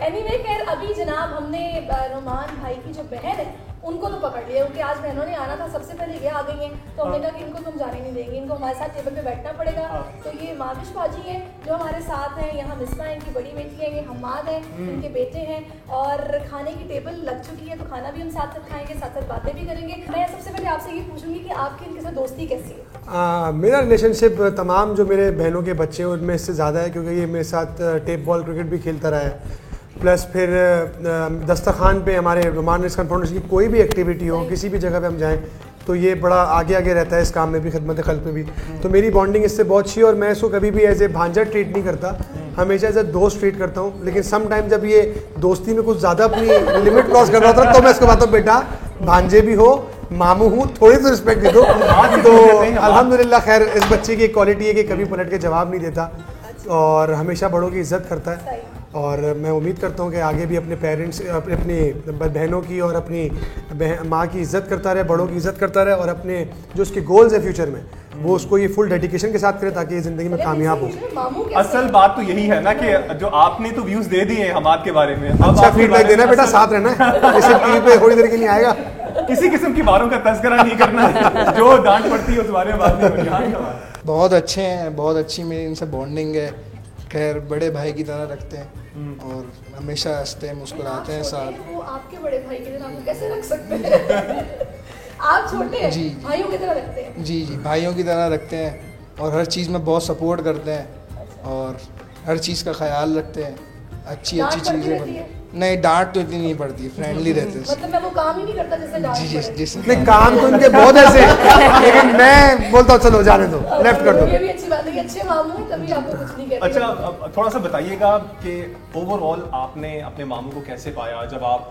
एनीवे खैर अभी जनाब हमने रोमान भाई की जो बहन है उनको तो पकड़ लिया, क्योंकि आज बहनों ने आना था, सबसे पहले ये आ गई हैं, तो हमने कहा कि इनको तुम जाने नहीं देंगे, इनको हमारे साथ टेबल पे बैठना पड़ेगा। तो ये माविश बाजी है जो हमारे साथ हैं, यहाँ मिसबा है इनकी बड़ी बेटी है, ये हम्माद है इनके बेटे हैं, और खाने की टेबल लग चुकी है, तो खाना भी हम साथ साथ खाएंगे, साथ साथ बातें भी करेंगे। मैं सबसे पहले आपसे ये पूछूंगी कि आपकी इनके साथ दोस्ती कैसी है? मेरा रिलेशनशिप तमाम जो मेरे बहनों के बच्चे हैं उनमें इससे ज़्यादा है, क्योंकि ये मेरे साथ टेप बॉल क्रिकेट भी खेलता रहा है, प्लस फिर दस्तरखान पे हमारे रोमान रिस्क फाउंडेशन की कोई भी एक्टिविटी हो, किसी भी जगह पे हम जाएं तो ये बड़ा आगे आगे रहता है इस काम में भी, खिदमत खल्क में भी। तो मेरी बॉन्डिंग इससे बहुत अच्छी है और मैं इसको कभी भी एज ए भांजा ट्रीट नहीं करता, हमेशा एज ए दोस्त ट्रीट करता हूँ। लेकिन सम टाइम जब ये दोस्ती में कुछ ज़्यादा अपनी लिमिट क्रॉस कर रहा होता है तो मैं इसको बात हूँ, बेटा भांजे भी हो, मामू हूँ, थोड़ी तो रिस्पेक्ट दे दो। तो अल्हम्दुलिल्लाह खैर इस बच्चे की एक क्वालिटी है कि कभी पलट के जवाब नहीं देता और हमेशा बड़ों की इज्जत करता है। और मैं उम्मीद करता हूँ कि आगे भी अपने पेरेंट्स, अपनी बहनों की और अपनी माँ की इज़्ज़त करता रहे, बड़ों की इज़्ज़त करता रहे और अपने जो उसके गोल्स है फ्यूचर में वो उसको ये फुल डेडिकेशन के साथ करे ताकि ये ज़िंदगी में कामयाब हो। असल बात तो यही है ना कि जो आपने तो व्यूज दे दिए हमाद के बारे में, अब अच्छा फीडबैक देना बेटा, साथ रहना है, इसे टीवी पे थोड़ी देर के लिए आएगा। किसी किस्म की बारों का तस्करा नहीं करना, जो डांट पड़ती है उस बारे में बात नहीं होगी। बहुत अच्छे हैं, बहुत अच्छी मेरी इनसे बॉन्डिंग है, खैर बड़े भाई की तरह रखते हैं और हमेशा हंसते हैं मुस्कुराते हैं साथ। वो आपके बड़े भाई की तरह आपको कैसे रख सकते हैं? आप छोटे हैं, जी भाइयों की तरह रखते हैं? जी जी, भाइयों की तरह रखते हैं और हर चीज़ में बहुत सपोर्ट करते हैं और हर चीज़ का ख्याल रखते हैं, अच्छी अच्छी चीज़ें। नहीं, डांट तो इतनी नहीं पड़ती, फ्रेंडली रहते हैं। मतलब मैं वो काम ही नहीं करता जैसे डांट जी जी जी, नहीं काम तो इनके बहुत ऐसे, लेकिन मैं बोलता हूँ चलो जाने दो, लेफ्ट कर दो। ये भी अच्छी बात है कि अच्छे मामू तभी आपको कुछ नहीं कहते। अच्छा, अब थोड़ा सा बताइएगा कि ओवरऑल आपने अपने मामू को कैसे पाया जब आप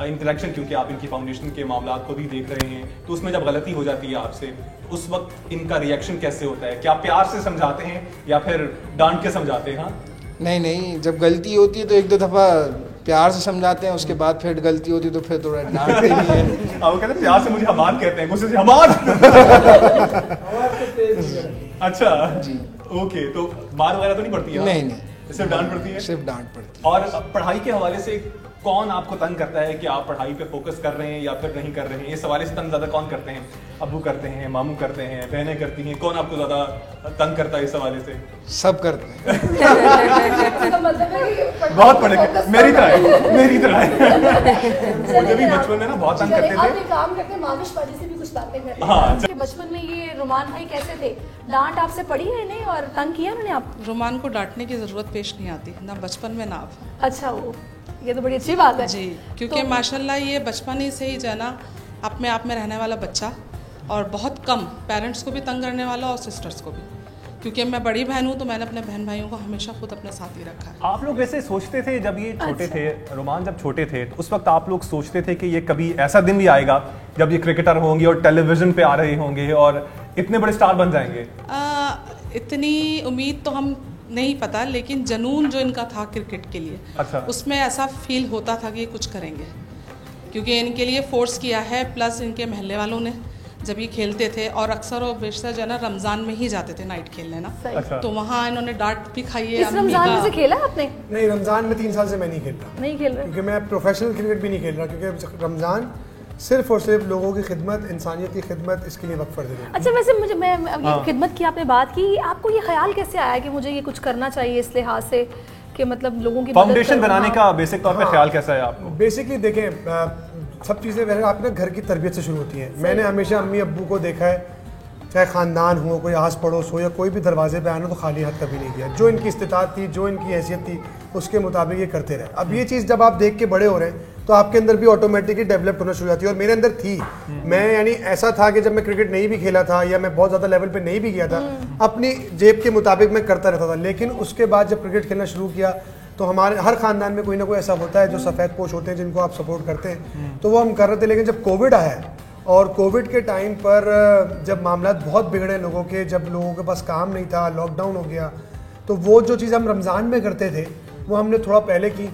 इंटरेक्शन, क्योंकि आप इनकी फाउंडेशन के मामला को भी देख रहे हैं, तो उसमें जब गलती हो जाती है आपसे उस वक्त इनका रिएक्शन कैसे होता है? क्या प्यार से समझाते हैं या फिर डांट के समझाते हैं? नहीं नहीं, जब गलती होती है तो एक दो दफ़ा प्यार से समझाते हैं, उसके बाद फिर गलती होती है तो फिर थोड़ा डांटते भी हैं। वो कहते हैं प्यार से मुझे हमाद कहते हैं, गुस्से से हमाद। अच्छा जी, ओके, तो मार वगैरह तो नहीं पड़ती है? नहीं नहीं, सिर्फ डांट पड़ती है? सिर्फ डांट पड़ती है। और पढ़ाई के हवाले से कौन आपको तंग करता है कि आप पढ़ाई पे फोकस कर रहे हैं या फिर नहीं कर रहे हैं? इस हवाले से तंग ज़्यादा कौन करते हैं? अब्बू करते हैं, मामू करते हैं, बहनें करती हैं, कौन आपको ज़्यादा तंग करता है इस हवाले से? सब करते हैं। बहुत पढ़े, मेरी तरह है, मेरी तरह है। मुझे भी बचपन में ना बहुत तंग करते थे। आप एक काम करते हैं, माविश बाजी से भी कुछ बातें करते हैं। हाँ, बचपन में ये रोमान भाई कैसे थे? डांट आपसे पड़ी है इन्हें और तंग किया उन्होंने आप? रोमान को डांटने की ज़रूरत पेश नहीं आती, ना बचपन में ना अब। अच्छा, वो ये तो बड़ी अच्छी बात है जी, क्योंकि माशाल्लाह ये बचपन ही से ही जो है ना अपने आप में रहने वाला बच्चा और बहुत कम पेरेंट्स को भी तंग करने वाला और सिस्टर्स को भी, क्योंकि मैं बड़ी बहन हूँ तो मैंने अपने बहन भाइयों को हमेशा खुद अपने साथ ही रखा है। आप लोग वैसे सोचते थे जब ये छोटे थे, रोमान जब छोटे थे, तो उस वक्त आप लोग सोचते थे कि ये कभी ऐसा दिन भी आएगा जब ये क्रिकेटर होंगे और टेलीविजन पे आ रहे होंगे और इतने बड़े स्टार बन जाएंगे? इतनी उम्मीद तो हम नहीं पता, लेकिन जनून जो इनका था क्रिकेट के लिए, अच्छा, उसमें ऐसा फील होता था कि ये कुछ करेंगे, क्योंकि इनके लिए फोर्स किया है, प्लस इनके महल्ले वालों ने जब ये खेलते थे और अक्सर और बेशतर जो है ना रमज़ान में ही जाते थे नाइट खेलने ना, अच्छा, तो वहाँ इन्होंने डांट भी खाई है। इस रमज़ान में से खेला आपने? नहीं, रमज़ान में 3 साल से मैं नहीं खेल रहा। नहीं खेल रहा क्योंकि मैं प्रोफेशनल क्रिकेट भी नहीं खेल रहा, क्योंकि रमज़ान सिर्फ और सिर्फ लोगों की खिदमत, इंसानियत की खिदमत, इसके लिए वक्त कर देना। अच्छा, वैसे मुझे मैं खिदमत की आपने बात की, आपको ये ख्याल कैसे आया कि मुझे ये कुछ करना चाहिए इस लिहाज से कि मतलब लोगों की फाउंडेशन बनाने का बेसिक तौर पे ख्याल कैसा है आपको? बेसिकली देखें, सब चीज़ें वैसे आपने घर की तरबियत से शुरू होती हैं। मैंने हमेशा अम्मी अब्बू को देखा है, चाहे ख़ानदान हो, कोई आस पड़ोस हो या कोई भी दरवाजे पे आना, तो खाली हाथ कभी नहीं किया। जो इनकी इस्तिताअत थी, जो इनकी हैसियत थी, उसके मुताबिक ये करते रहे। अब ये चीज़ जब आप देख के बड़े हो रहे हैं तो आपके अंदर भी ऑटोमेटिकली डेवलप होना शुरू हो जाती है, और मेरे अंदर थी। मैं यानी ऐसा था कि जब मैं क्रिकेट नहीं भी खेला था या मैं बहुत ज़्यादा लेवल पे नहीं भी गया था, अपनी जेब के मुताबिक मैं करता रहता था। लेकिन उसके बाद जब क्रिकेट खेलना शुरू किया तो हमारे हर ख़ानदान में कोई ना कोई ऐसा होता है जो सफ़ेद पोश होते हैं, जिनको आप सपोर्ट करते हैं, तो वो हम कर रहे थे। लेकिन जब कोविड आया और कोविड के टाइम पर जब मामला बहुत बिगड़े लोगों के, जब लोगों के पास काम नहीं था, लॉकडाउन हो गया, तो वो जो चीज़ हम रमज़ान में करते थे वो हमने थोड़ा पहले की।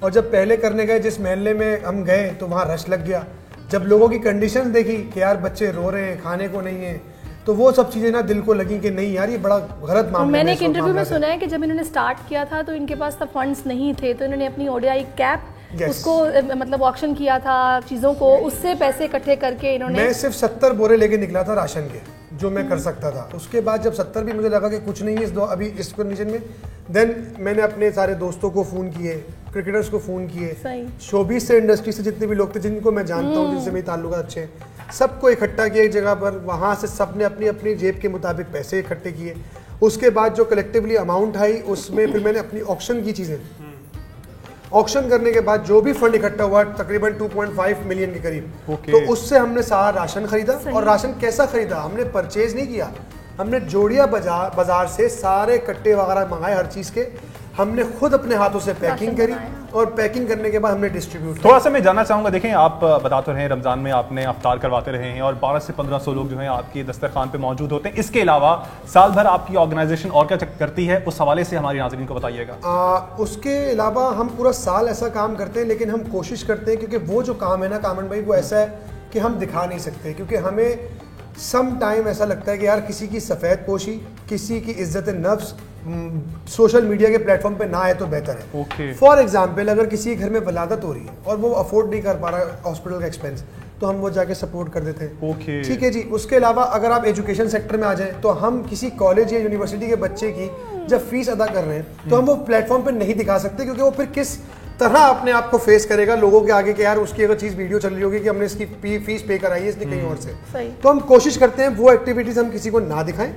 और जब पहले करने गए जिस महल्ले में हम गए तो वहाँ रश लग गया। जब लोगों की कंडीशन देखी कि यार बच्चे रो रहे हैं, खाने को नहीं है, तो वो सब चीज़ें ना दिल को लगी कि नहीं यार ये बड़ा गलत मामला है। मैंने एक इंटरव्यू में सुना है कि जब इन्होंने स्टार्ट किया था तो इनके पास तब फंड्स नहीं थे, तो इन्होंने अपनी ODI कैप उसको मतलब ऑक्शन किया था चीज़ों को, उससे पैसे इकट्ठे करके इन्होंने। मैं सिर्फ 70 बोरे लेके निकला था राशन के, जो मैं कर सकता था। उसके बाद जब 70 भी मुझे लगा कि कुछ नहीं है अभी इस कंडीशन में, देन मैंने अपने सारे दोस्तों को फ़ोन किए, क्रिकेटर्स को फ़ोन किए, शोबीज से इंडस्ट्री से जितने भी लोग थे जिनको मैं जानता हूँ, जिनसे मेरे ताल्लुकात अच्छे हैं, सबको इकट्ठा किया एक जगह पर। वहाँ से सब ने अपनी अपनी जेब के मुताबिक पैसे इकट्ठे किए। उसके बाद जो कलेक्टिवली अमाउंट आई उसमें फिर मैंने अपनी ऑक्शन की चीज़ें, ऑक्शन करने के बाद जो भी फंड इकट्ठा हुआ तकरीबन 2.5 मिलियन के करीब, तो उससे हमने सारा राशन खरीदा। और राशन कैसा खरीदा, हमने परचेज नहीं किया, हमने जोड़िया बाजार से सारे कट्टे वगैरह मंगाए, हर चीज़ के हमने खुद अपने हाथों से पैकिंग करी और पैकिंग करने के बाद हमने डिस्ट्रीब्यूट। थोड़ा सा मैं जानना चाहूँगा, देखें आप बता तो रहे हैं रमज़ान में आपने अफ्तार करवाते रहे हैं और 12 से 1500 लोग जो हैं आपकी दस्तरखान पे मौजूद होते हैं। इसके अलावा साल भर आपकी ऑर्गेनाइजेशन और क्या करती है, उस हवाले से हमारी नाज़रीन को बताइएगा। उसके अलावा हम पूरा साल ऐसा काम करते हैं, लेकिन हम कोशिश करते हैं क्योंकि वो जो काम है ना कामन भाई, वो ऐसा है कि हम दिखा नहीं सकते, क्योंकि हमें सम टाइम ऐसा लगता है कि यार किसी की सफ़ेद पोशी, किसी की इज्जत नफ्स सोशल मीडिया के प्लेटफॉर्म पे ना आए तो बेहतर है। फॉर एग्जाम्पल अगर किसी घर में वलादत हो रही है और वो अफोर्ड नहीं कर पा रहा हॉस्पिटल का एक्सपेंस, तो हम वो जाके सपोर्ट कर देते हैं। ठीक है जी। उसके अलावा अगर आप एजुकेशन सेक्टर में आ जाएं तो हम किसी कॉलेज या यूनिवर्सिटी के बच्चे की जब फीस अदा कर रहे हैं तो हम वो प्लेटफॉर्म पे नहीं दिखा सकते, क्योंकि वो फिर किस तरह अपने आप को फेस करेगा लोगों के आगे कि यार उसकी अगर चीज़ वीडियो चल रही होगी कि हमने इसकी फीस पे कराई है इसने कहीं और से। तो हम कोशिश करते हैं वो एक्टिविटीज हम किसी को ना दिखाएं।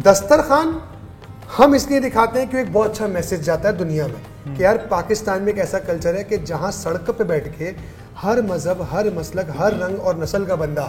दस्तरखान हम इसलिए दिखाते हैं कि एक बहुत अच्छा मैसेज जाता है दुनिया में कि यार पाकिस्तान में एक ऐसा कल्चर है कि जहाँ सड़क पे बैठ के हर मजहब, हर मसलक, हर रंग और नस्ल का बंदा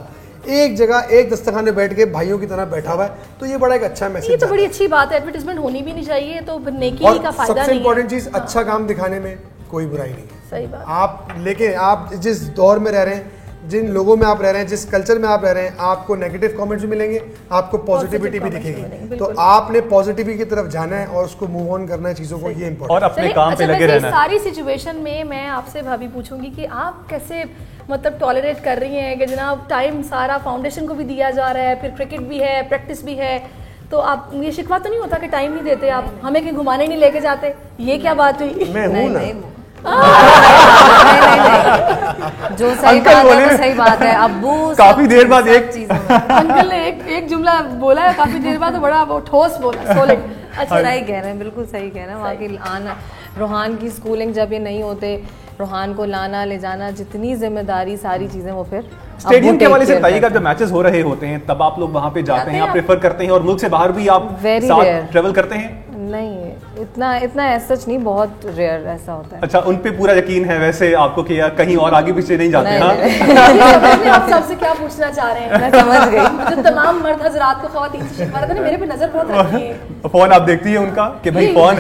एक जगह एक दस्तरखान में बैठ के भाइयों की तरह बैठा हुआ है, तो ये बड़ा एक अच्छा मैसेज। ये तो बड़ी अच्छी बात है, एडवर्टाइजमेंट होनी भी नहीं चाहिए, तो नेकी का फायदा नहीं है। सबसे इम्पोर्टेंट चीज़, अच्छा काम दिखाने में कोई बुराई नहीं है। सही बात। आप लेकिन आप जिस दौर में रह रहे हैं, जिन लोगों में आप रह रहे हैं, जिस कल्चर में आप रह रहे हैं, आपको नेगेटिव कमेंट्स भी मिलेंगे, आपको पॉजिटिविटी भी दिखेगी, तो आपने पॉजिटिविटी की तरफ जाना है और उसको मूव ऑन करना है चीज़ों को, ये इम्पोर्टेंट और अपने काम पे लगे रहना है। सारी सिचुएशन में मैं आपसे भाभी पूछूंगी कि आप कैसे मतलब टॉलरेट कर रही हैं कि जनाब टाइम सारा फाउंडेशन को भी दिया जा रहा है, फिर क्रिकेट भी है, प्रैक्टिस भी है, तो आप ये शिकवा तो नहीं होता कि टाइम नहीं देते आप, हमें कहीं घुमाने नहीं लेके जाते, ये क्या बात हुई? मैं हूँ ना। जो सही बात है वो सही बात है। अब्बू काफी देर बाद एक अंकल ने एक जुमला बोला है काफी देर बाद, तो बड़ा वो ठोस बोला, सॉलिड। अच्छा सही कह रहे हैं, बिल्कुल सही कह रहे हैं। वहाँ की आना, रोहान की स्कूलिंग जब ये नहीं होते, रोहान को लाना ले जाना, जितनी जिम्मेदारी सारी चीजें वो फिर स्टेडियम के वाले से बताइएगा, जब मैचेस हो रहे होते हैं तब आप लोग वहाँ पे जाते हैं, आप प्रेफर करते हैं, और मुल्क से बाहर भी आप साथ ट्रेवल करते हैं? नहीं, इतना सच नहीं, बहुत रेयर ऐसा होता है। अच्छा, उन पे पूरा यकीन है वैसे आपको कि यार कहीं और आगे पीछे नहीं जाते? आप सबसे क्या पूछना चाह रहे हैं? मैं समझ गई। जो तमाम मर्द हजरात को ख़वातीन से शिकवा रहता है, मेरे पे नजर बहुत रखती है। फोन आप देखती है उनका कि भाई फोन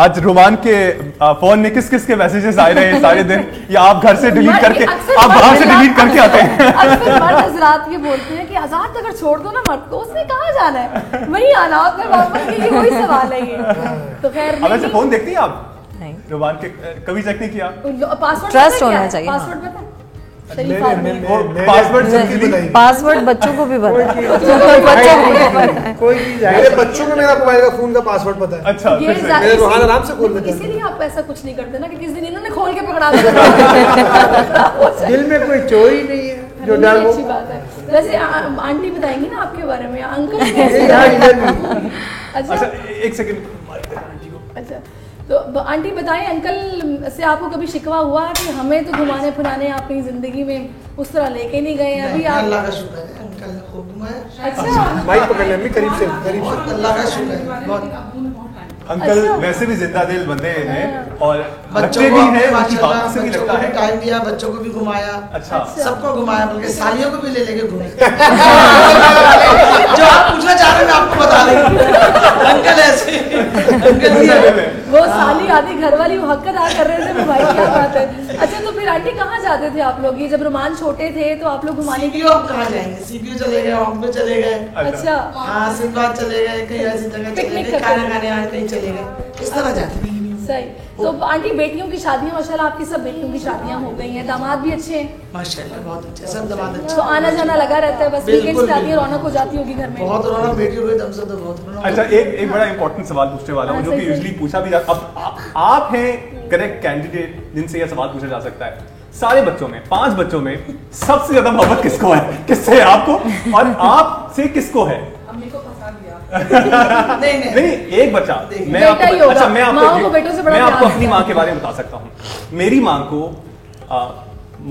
आज रोमान के फोन में किस किस के मैसेजेस आए रहे हैं सारे दिन, या आप घर से डिलीट करके, आप बाहर से डिलीट करके आते हैं? अक्सर मर्द हजरात ये बोलते हैं कि आजाद अगर छोड़ दो ना मर्द को, उसने कहाँ जाना है, वहीं आना होता है वापस, ये वही सवाल है ये। तो खैर वैसे फोन देखती हैं आप? नहीं, रोमान के कभी चेक नहीं किया? पासवर्ड ट्रस्ट होना चाहिए। पासवर्ड पता है? पासवर्ड बच्चों को भी पता है, मेरे बच्चों को मेरा मोबाइल का फोन का पासवर्ड पता है। अच्छा, मेरे रोहान आराम से खोल देते हैं। इसीलिए आप ऐसा कुछ नहीं करते ना कि किस दिन इन्होंने खोल के पकड़ा दिया। दिल में कोई चोरी नहीं है जो डर वो। अच्छी बात है। वैसे आंटी बताएंगी ना आपके बारे में, अंकल? अच्छा एक सेकंड। अच्छा, तो आंटी बताएं, अंकल से आपको कभी शिकवा हुआ कि हमें तो घुमाने फिराने अपनी जिंदगी में उस तरह लेके नहीं गए? अभी आप अल्लाह का शुक्र है, अंकल खूब घुमाए। अच्छा, माइक पकड़ ले करीब से अल्लाह का शुक्र है बहुत। अंकल वैसे भी जिंदा दिल बंदे हैं और बच्चों भी को हैं, माशाल्लाह, बच्चों को भी टाइम दिया, बच्चों को भी घुमाया। अच्छा, सबको घुमाया, बल्कि सालियों को भी ले लेके घूमे। जो आप पूछना चाह रहे हैं मैं आपको बता रही। अंकल ऐसे वो साली आदि घर वाली हक अदा कर रहे थे, वो भाई क्या बात है। अच्छा, तो फिर आंटी कहाँ जाते थे आप लोग? ये जब रोमान छोटे थे तो आप लोग घुमाने के लिए कहाँ जाएंगे? सीपीयू चले गए, हॉम्बे चले गए। अच्छा, हाँ, सिंबाद चले गए, कहीं ऐसी जगह चले गए, खाना खाने कहीं चले गए, इस तरह जाते। सही। तो आंटी बेटियों की शादियां माशाल्लाह आपकी सब बेटियों की शादियां हो गई हैं, दामाद भी अच्छे हैं माशाल्लाह, बहुत अच्छे सब दामाद अच्छे। तो आना जाना लगा रहता है, बस वीकेंड्स पे आती है, रौनक हो जाती होगी घर में। बहुत रौनक, बेटियों को दम से तो बहुत रौनक। अच्छा, एक बड़ा इंपॉर्टेंट सवाल पूछने वाला हूँ जो कि यूजुअली पूछा भी जाता है। अब आप हैं करेक्ट कैंडिडेट जिनसे यह सवाल पूछा जा सकता है। सारे बच्चों में, 5 बच्चों में सबसे ज्यादा मोहब्बत किसको है? किससे है आपको और आपसे किसको है? नहीं, एक बच्चा। मैं आपको अपनी माँ के बारे में बता सकता हूँ। मेरी माँ को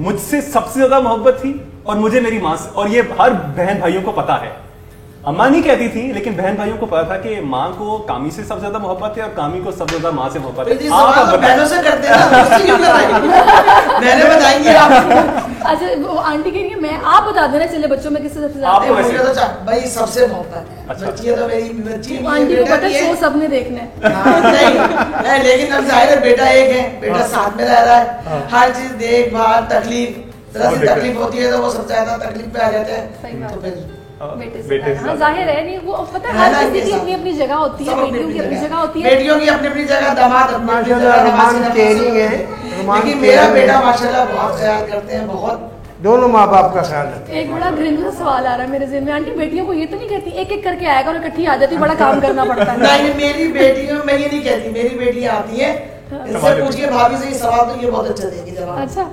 मुझसे सबसे ज्यादा मोहब्बत थी और मुझे मेरी माँ से, और ये हर बहन भाइयों को पता है। अम्मा नहीं कहती थी लेकिन बहन भाइयों को पता था कि माँ को कामी से सबसे ज्यादा मोहब्बत है और कामी को सबसे ज्यादा माँ से मोहब्बत है। आप बहनों से करते हैं ना, मुझसे क्यों कराएंगे? मैंने बताएंगे आपको। अच्छा, वो आंटी कह रही है मैं, आप बता देना चले बच्चों में किससे सबसे ज्यादा भाई सबसे मोहब्बत है। बच्ची है तो मेरी बच्ची, आंटी को पता है शो सबने देखना है। लेकिन अब जाहिर है बेटा एक है, बेटा साथ में रह रहा है, हर चीज देखभाल तकलीफ, तकलीफ होती है तो वो सबसे ज्यादा तकलीफ पे आ जाते हैं। तो फिर बेटे हाँ, जाहिर है नहीं, वो पता है हर किसी की अपनी अपनी जगह होती है, बेटियों की अपनी जगह होती है, बेटियों की अपनी अपनी जगह, दामाद अपनी जगह केयरिंग है। लेकिन मेरा बेटा माशाल्लाह बहुत ख्याल करते हैं, बहुत दोनों माँ बाप का ख्याल रखते हैं। एक बड़ा घरेलू सवाल आ रहा है मेरे ज़हन में, आंटी बेटियों को ये तो नहीं कहती एक एक करके आएगा और इकट्ठी आ जाती, बड़ा काम करना पड़ता है? नहीं, मेरी बेटियों मैं ये नहीं कहती, मेरी बेटियां आती है, इनसे पूछ के भाभी से ये सवाल तो ये बहुत अच्छा देगी जवाब। अच्छा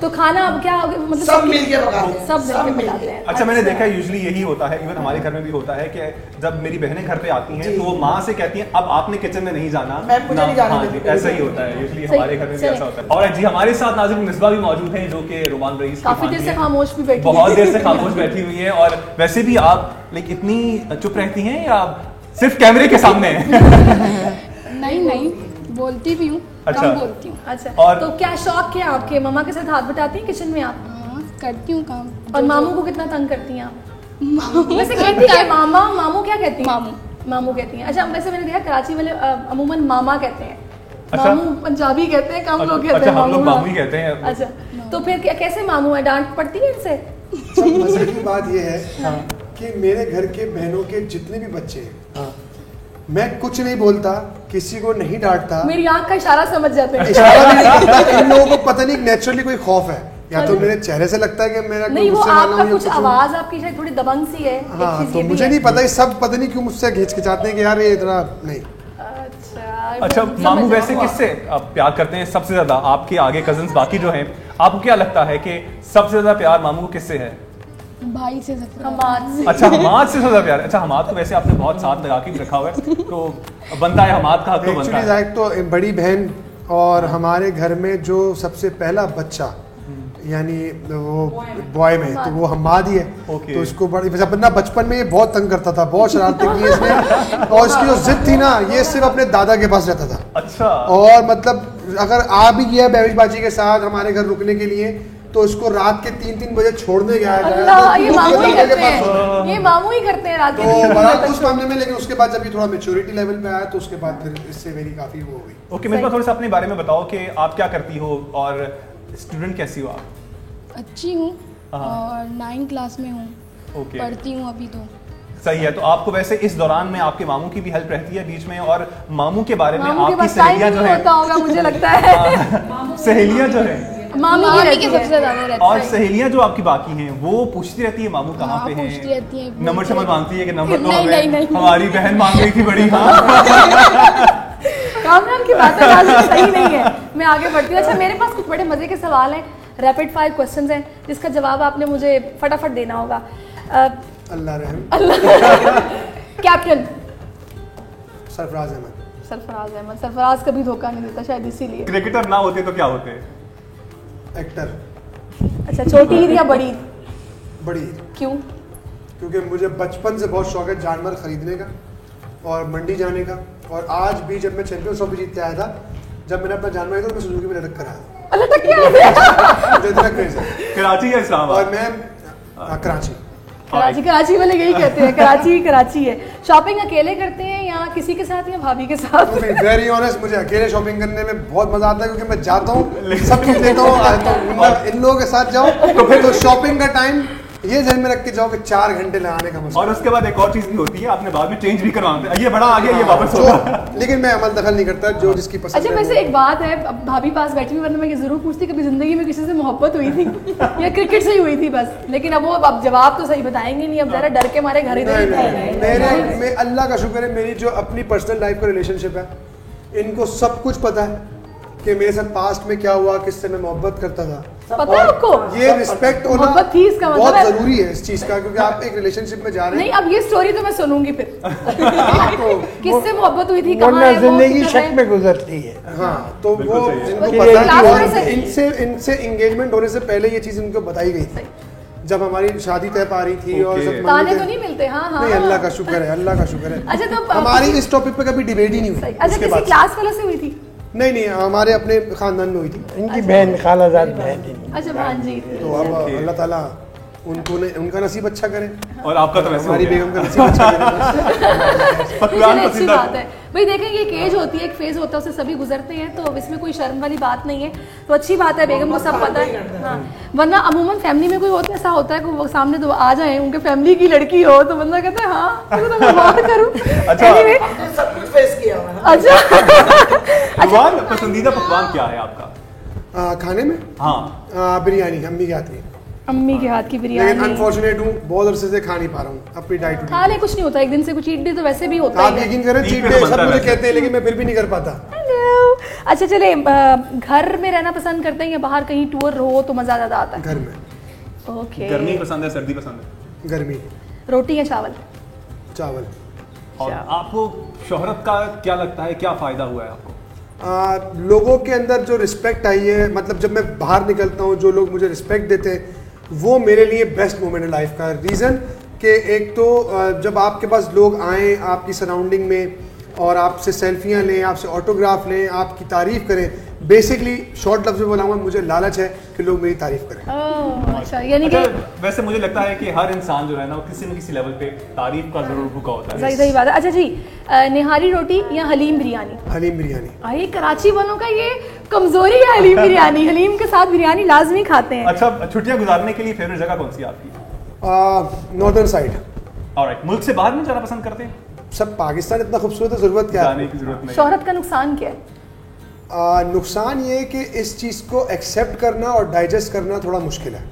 तो खाना अब क्या मतलब सब मिलके पकाते हैं, सब मिलके पकाते हैं। अच्छा, मैंने देखा यूजुअली यही होता है, इवन हमारे घर में भी होता है कि जब मेरी बहनें घर पे आती हैं तो वो माँ से कहती हैं अब आपने किचन में नहीं जाना, ऐसा ही होता है यूजुअली हमारे घर में भी ऐसा होता है। और जी हमारे साथ नाज़िम मिसबा भी मौजूद हैं जो कि रोमान रईस काफी देर से खामोश भी बैठी, बहुत देर से खामोश बैठी हुई है। और वैसे भी आप लाइक इतनी चुप रहती हैं या सिर्फ कैमरे के सामने? नहीं, बोलती भी हूँ, अच्छा, कम बोलती हूँ। अच्छा, और तो क्या शौक है आपके? मम्मा के साथ हाथ बटाती हैं किचन में आप? करती हूँ काम। और मामू को कितना तंग करती हैं आप? वैसे कहती है मामू क्या कहती हैं? मामू कहती हैं। अच्छा, वैसे मैंने देखा कराची वाले अमूमन मामा कहते हैं, मामू पंजाबी कहते हैं, कम लोग कहते हैं, हम लोग मामू ही कहते हैं। अच्छा, तो फिर कैसे मामू है? डांट पड़ती है इनसे? मजे की बात ये है कि मेरे घर के बहनों के जितने भी बच्चे हैं, मैं कुछ नहीं बोलता, किसी को नहीं डांटता, मेरी आंख का इशारा समझ जाते हैं। इशारा भी नहीं करता। इन लोगों को पता नहीं नेचुरली कोई खौफ है, या तो मेरे चेहरे से लगता है कि मेरा नहीं, वो आपका कुछ आवाज आपकी शायद थोड़ी दबंग सी है। हाँ, तो मुझे नहीं पता, सब पता नहीं क्यों मुझसे हिचकिचाते हैं कि यार ये इतना नहीं। अच्छा, मामू वैसे किससे प्यार करते हैं सबसे ज्यादा? आपके आगे कजन्स बाकी जो हैं, आपको क्या लगता है कि सबसे ज्यादा प्यार मामू को किससे है? भाई से, हमाद से। अच्छा, हमाद से ज्यादा प्यार। अच्छा, हमाद को वैसे आपने बहुत साथ लगा के रखा हुआ है तो बनता है हमाद का हक तो बनता है। तो बड़ी बहन और हमारे घर में जो सबसे पहला बच्चा यानी वो बॉय में, तो वो हमाद ही है। तो इसको बड़ी अपना बचपन में ये बहुत तंग करता था, बहुत शरारतें की इसने, और इसकी जो जिद थी ना, ये सिर्फ अपने दादा के पास रहता था। अच्छा, और मतलब अगर आ भी गया बहविश बाजी के साथ हमारे घर रुकने के लिए तो इसको रात के 3-3 बजे छोड़ने गया है। ये मामू ही करते हैं, ये मामू ही करते हैं रात के 3 बजे उस मामले में। लेकिन उसके बाद जब ये थोड़ा मैच्योरिटी लेवल पे आया तो उसके बाद फिर इससे मेरी काफी वो हो गई। ओके, मेरे को थोड़ा सा अपने बारे में बताओ कि आप क्या करती हो और स्टूडेंट कैसी हो आप? अच्छी हूँ और 9th क्लास में हूँ, पढ़ती हूँ अभी तो। सही है। तो आपको वैसे इस दौरान में आपके मामू की भी हेल्प रहती है बीच में, और मामू के बारे में आपकी सहेलियां जो है, मुझे लगता है सहेलियां जो है मामी के सबसे ज्यादा रहता है, और सहेलियां जो आपकी बाकी हैं वो पूछती रहती है मामू कहाँ पे हैं, पूछती रहती हैं, नंबर शंबर मांगती है कि नंबर दो, नहीं, हमारी बहन मांग रही थी बड़ी। हाँ, कामरान की बातें सही नहीं है। मैं आगे बढ़ती हूँ। अच्छा, मेरे पास कुछ बड़े मजे के सवाल हैं, रैपिड फायर क्वेश्चंस हैं, जिसका जवाब आपने मुझे फटाफट देना होगा। अल्लाह रहम। कैप्टन सरफराज अहमद। सरफराज कभी धोखा नहीं देता शायद इसीलिए। क्रिकेटर ना होते तो क्या होते? एक्टर। अच्छा, छोटी ईद या बड़ी? बड़ी। क्यों? क्योंकि मुझे बचपन से बहुत शौक है जानवर खरीदने का और मंडी जाने का, और आज भी जब मैं चैंपियंस ट्रॉफी जीत के आया था, जब मैंने अपना जानवर था तो मैं सुजुकी में लटक कर आया। कराची या इस्लामाबाद? और मैं कराची वाले यही कहते हैं, कराची है। शॉपिंग अकेले करते हैं या किसी के साथ या भाभी के साथ? वेरी ऑनेस्ट, मुझे अकेले शॉपिंग करने में बहुत मजा आता है, क्योंकि मैं जाता हूँ, सब कुछ लेता हूँ, आता हूँ। इन लोगों के साथ जाओ तो फिर तो शॉपिंग का टाइम ये ध्यान में रख के जाओ कि 4 घंटे लगाने का मसला। और उसके बाद एक और चीज भी होती है, आपने बाद में चेंज भी करवाना है, ये बड़ा आ गया, ये वापस होगा। लेकिन मैं अमल दखल नहीं करता, जो जिसकी पसंद। अच्छा वैसे एक बात है, अब भाभी पास बैठी हुई, वरना मैं जरूर पूछती कभी जिंदगी में किसी से मोहब्बत हुई थी या क्रिकेट से ही हुई थी बस, लेकिन अब वो अब जवाब तो सही बताएंगे नहीं, अब जरा डर के मारे घर इधर। मेरे अल्लाह का शुक्र है, मेरी जो अपनी पर्सनल लाइफ का रिलेशनशिप है, इनको सब कुछ पता है कि मेरे साथ पास्ट में क्या हुआ, किससे मैं मोहब्बत करता था। पता है आपको? ये रिस्पेक्ट होना थी इसका मतलब बहुत जरूरी है इस चीज का, क्योंकि आप एक रिलेशनशिप में जा रहे हैं। नहीं, अब ये स्टोरी तो मैं सुनूंगी फिर किससे मोहब्बत हुई थी, कहाँ है वो, जिंदगी शक में गुजरती है। हाँ, तो वो जिनको पता है, इनसे एंगेजमेंट होने से पहले ये चीज इनको बताई गई थी, जब हमारी शादी तय पा रही थी। और ताने तो नहीं मिलते। हाँ हाँ, नहीं, अल्लाह का शुक्र है, अल्लाह का शुक्र है। अच्छा, तो हमारी इस टॉपिक पे कभी डिबेट ही नहीं हुई। अच्छा, किसी क्लास वालों से हुई थी? नहीं, हमारे अपने खानदान में हुई थी। इनकी बहन, खालाजाद बहन। अच्छा, भांजी। तो अब अल्लाह ताला उनका नसीब अच्छा करे, और आपका तो वैसे हमारी बेगम का नसीब अच्छा करे। अच्छी बात है भाई। देखें, ये एक एज होती है, एक फेज होता है, उससे सभी गुजरते हैं, तो इसमें कोई शर्म वाली बात नहीं है। तो अच्छी बात है, बेगम को सब पता है। हाँ, वरना अमूमन फैमिली में कोई होता ऐसा होता है कि वो सामने तो आ जाए, उनके फैमिली की लड़की हो, तो बंदा कहता है हाँ तो मैं बात करूँ। सब कुछ फेस किया है। अच्छा, पसंदीदा पकवान क्या है आपका खाने में? हाँ, बिरयानी, अम्मी की हाथ की। अम्मी के हाथ की बिरयानी। लेकिन अनफॉर्चुनेट हूँ, बहुत अरसे से खा नहीं पा रहा हूँ, अपनी डाइट खा ले, कुछ नहीं होता, एक दिन से कुछ चीट डे तो वैसे भी होता है। आप यकीन करें, चीट डे सब मुझे कहते हैं, लेकिन मैं फिर भी नहीं कर पाता। अच्छा चले, घर में रहना पसंद करते हैं या बाहर कहीं टूर हो तो मजा ज्यादा आता है? घर में। ओके। गर्मी पसंद है, सर्दी पसंद है? गर्मी। रोटी या चावल? चावल। और आपको शोहरत का क्या लगता है, क्या फायदा हुआ है आपको? लोगों के अंदर जो रिस्पेक्ट आई है, मतलब जब मैं बाहर निकलता हूँ, जो लोग मुझे रिस्पेक्ट देते हैं, वो मेरे लिए बेस्ट मोमेंट है लाइफ का। रीज़न कि एक तो जब आपके पास लोग आएँ आपकी सराउंडिंग में और आपसे सेल्फियाँ लें, आपसे ऑटोग्राफ लें, आपकी तारीफ़ करें, बेसिकली शॉर्ट लफ्ज़ में बोलाऊंगा, मुझे लालच है कि लोग मेरी तारीफ़ करें। अच्छा, यानी कि वैसे मुझे लगता है कि हर इंसान जो है ना, वो किसी न किसी लेवल पे तारीफ़ का जरूर भूखा होता है। सही बात है। अच्छा जी, निहारी रोटी या हलीम बिरयानी? हलीम बिरयानी। ये कराची वालों का ये कमजोरी है, हलीम बिरयानी। हलीम के साथ बिरयानी लाजमी खाते हैं। अच्छा, छुट्टियां गुजारने के लिए फेवरेट जगह कौन सी है आपकी? Northern side. ऑलराइट, मुल्क से बाहर में जाना पसंद करते हैं? सब पाकिस्तान इतना खूबसूरत है, जरूरत क्या है? जाने की जरूरत नहीं। शोहरत का नुकसान क्या है? नुकसान ये है कि इस चीज़ को एक्सेप्ट करना और डाइजेस्ट करना थोड़ा मुश्किल है,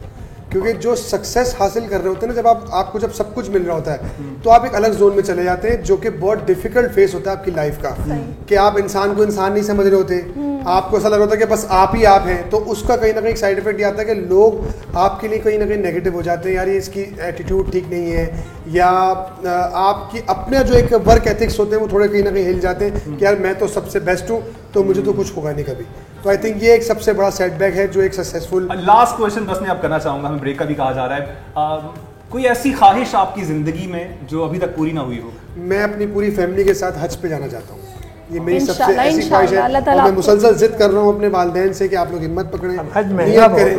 क्योंकि जो सक्सेस हासिल कर रहे होते हैं ना, जब आपको जब सब कुछ मिल रहा होता है, तो आप एक अलग जोन में चले जाते हैं, जो कि बहुत डिफिकल्ट फेस होता है आपकी लाइफ का, कि आप इंसान को इंसान नहीं समझ रहे होते, आपको ऐसा लग रहा होता है कि बस आप ही आप हैं। तो उसका कहीं ना कहीं साइड इफेक्ट ये आता है कि लोग आपके लिए कहीं ना कहीं नेगेटिव हो जाते हैं, यार ये इसकी एटीट्यूड ठीक नहीं है, या आपकी अपने जो एक वर्क एथिक्स होते हैं वो थोड़े कहीं ना कहीं हिल जाते हैं कि यार मैं तो सबसे बेस्ट हूँ, तो मुझे तो कुछ होगा नहीं कभी। तो आई थिंक ये एक सबसे बड़ा सेटबैक है जो एक सक्सेसफुल। लास्ट क्वेश्चन बस मैं अब करना चाहूंगा, हमें ब्रेक का भी कहा जा रहा है, कोई ऐसी ख्वाहिश आपकी जिंदगी में जो अभी तक पूरी ना हुई हो? मैं अपनी पूरी फैमिली के साथ हज पे जाना चाहता हूँ, ये मेरी सबसे ऐसी ख्वाहिश है, और मैं मुसलसल जिद कर रहा हूँ अपने वालिदैन से कि आप लोग हिम्मत पकड़ें, नियत करें।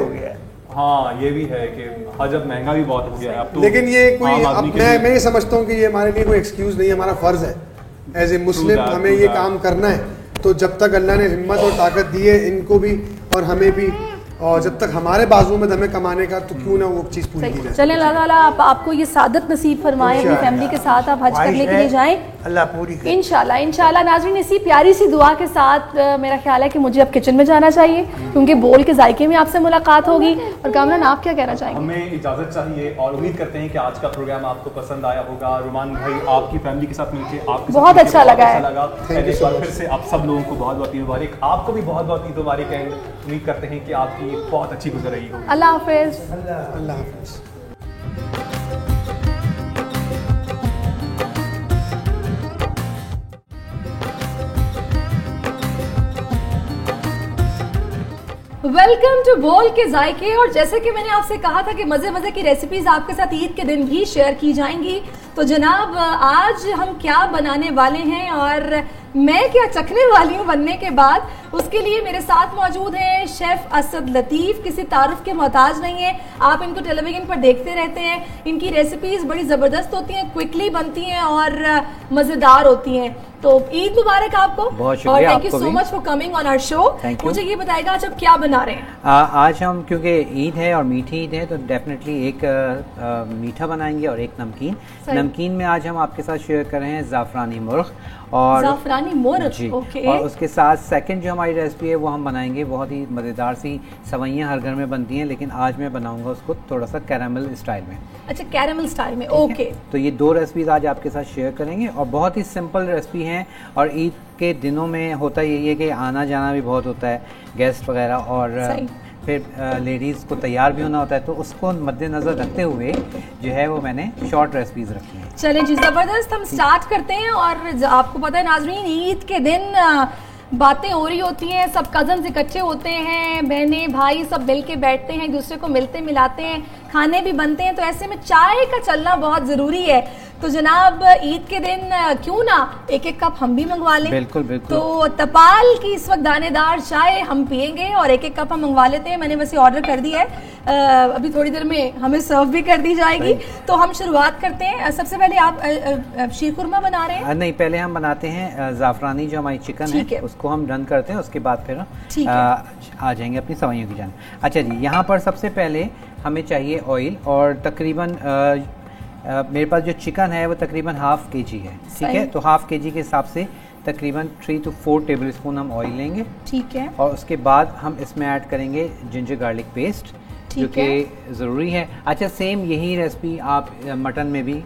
हाँ, ये भी है कि हज अब महंगा भी बहुत हो गया है अब तो, लेकिन ये कोई मैं ये समझता हूँ कि ये हमारे लिए कोई एक्सक्यूज नहीं है, हमारा फर्ज है एज ए मुस्लिम, हमें ये काम करना है। तो जब तक अल्लाह ने हिम्मत और ताकत दी है इनको भी और हमें भी, और जब तक हमारे बाजू में दमे कमाने का, तो क्यों ना वो चीज़ पूरी की जाए। चलें, अल्लाह ताला आपको ये सादत नसीब फरमाए, अपनी फैमिली के साथ आप हज करने के लिए जाएं, अल्लाह पूरी करे। इंशाल्लाह इंशाल्लाह। नाज़रीन, इसी प्यारी सी दुआ के साथ मेरा ख्याल है कि मुझे अब किचन में जाना चाहिए, क्योंकि बोल के जायके में आपसे मुलाकात होगी। और कामरान, आप क्या कहना चाहेंगे? हमें इजाज़त चाहिए, और उम्मीद करते हैं कि आज का प्रोग्राम आपको पसंद आया होगा। रुमान भाई, आपकी फैमिली के साथ मिलकर आपको बहुत अच्छा लगा है। एक बार फिर से आप सब लोगों को बहुत बहुत ईद मुबारक, आपको भी बहुत बहुत ईद मुबारक है। उम्मीद करते हैं कि आपकी बहुत अच्छी गुजर रही हो। अल्लाह हाफिज़। अल्लाह हाफिज़। वेलकम टू बोल के जायके। और जैसे कि मैंने आपसे कहा था कि मज़े मज़े की रेसिपीज़ आपके साथ ईद के दिन भी शेयर की जाएंगी, तो जनाब आज हम क्या बनाने वाले हैं और मैं क्या चखने वाली हूँ बनने के बाद। उसके लिए मेरे साथ मौजूद हैं शेफ असद लतीफ़, किसी तारुफ के मोहताज नहीं है, आप इनको टेलीविजन पर देखते रहते हैं। इनकी रेसिपीज़ बड़ी ज़बरदस्त होती हैं, क्विकली बनती हैं और मज़ेदार होती हैं। तो ईद मुबारक आपको, बहुत शुक्रिया, और thank you so much for coming on our show. मुझे ये बताएगा आज आप क्या बना रहे हैं? आज हम क्योंकि ईद है और मीठी ईद है तो डेफिनेटली एक मीठा बनाएंगे और एक नमकीन। नमकीन में आज हम आपके साथ शेयर कर रहे हैं ज़ाफ़रानी मुर्ग़ और ज़ाफ़रानी मुर्ग़ जी, ओके। और उसके साथ सेकंड जो हमारी रेसिपी है वो हम बनाएंगे बहुत ही मज़ेदार सी सवैयाँ हर घर में बनती हैं, लेकिन आज मैं बनाऊंगा उसको थोड़ा सा कैरामल स्टाइल में। अच्छा, कैरामल स्टाइल में, ओके। तो ये 2 रेसिपीज आज आपके साथ शेयर करेंगे और बहुत ही सिंपल रेसिपी हैं। और ईद के दिनों में होता यही है कि आना जाना भी बहुत होता है, गेस्ट वगैरह, और फिर लेडीज़ को तैयार भी होना होता है, तो उसको मद्देनज़र रखते हुए जो है वो मैंने शॉर्ट रेसिपीज़ रखी हैं। चलें जी, ज़बरदस्त, हम स्टार्ट करते हैं। और आपको पता है नाज़रीन, ईद के दिन बातें हो रही होती हैं, सब कज़न्स इकट्ठे होते हैं, बहनें भाई सब मिल के बैठते हैं, एक दूसरे को मिलते मिलाते हैं, खाने भी बनते हैं। तो ऐसे में चाय का चलना बहुत ज़रूरी है। तो जनाब ईद के दिन क्यों ना एक एक कप हम भी मंगवा लें। बिल्कुल बिल्कुल। तो तपाल की इस वक्त दानेदार चाय हम पियेंगे और एक एक कप हम मंगवा लेते हैं। मैंने वैसे ऑर्डर कर दिया है, अभी थोड़ी देर में हमें सर्व भी कर दी जाएगी। तो हम शुरुआत करते हैं। सबसे पहले आप शीर खुरमा बना रहे हैं? नहीं, पहले हम बनाते हैं ज़ाफ़रानी जो हमारी चिकन है उसको हम डन करते हैं, उसके बाद फिर आ जाएंगे अपनी सवैयों की जाने। अच्छा जी, यहाँ पर सबसे पहले हमें चाहिए ऑयल, और तकरीबन मेरे पास जो चिकन है वो तकरीबन ½ kg है, ठीक है। तो ½ kg के हिसाब से तकरीबन 3 to 4 टेबल स्पून हम ऑयल लेंगे, ठीक है। और उसके बाद हम इसमें ऐड करेंगे जिंजर गार्लिक पेस्ट, जो कि ज़रूरी है। अच्छा, सेम यही रेसिपी आप मटन में भी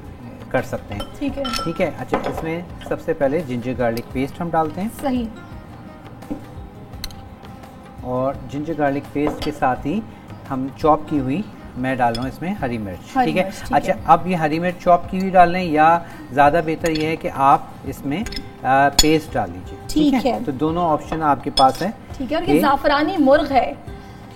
कर सकते हैं, ठीक है, ठीक है। अच्छा, इसमें सबसे पहले जिंजर गार्लिक पेस्ट हम डालते हैं, सही। और जिंजर गार्लिक पेस्ट के साथ ही हम चॉप की हुई मैं डाल रहा हूँ इसमें हरी मिर्च, ठीक है। अच्छा, अब ये हरी मिर्च चॉप की हुई डाल लें, या ज़्यादा बेहतर ये है कि आप इसमें पेस्ट डाल लीजिए, ठीक है। तो दोनों ऑप्शन आपके पास है, ठीक है। और ये ज़ाफ़रानी मुर्ग़ है,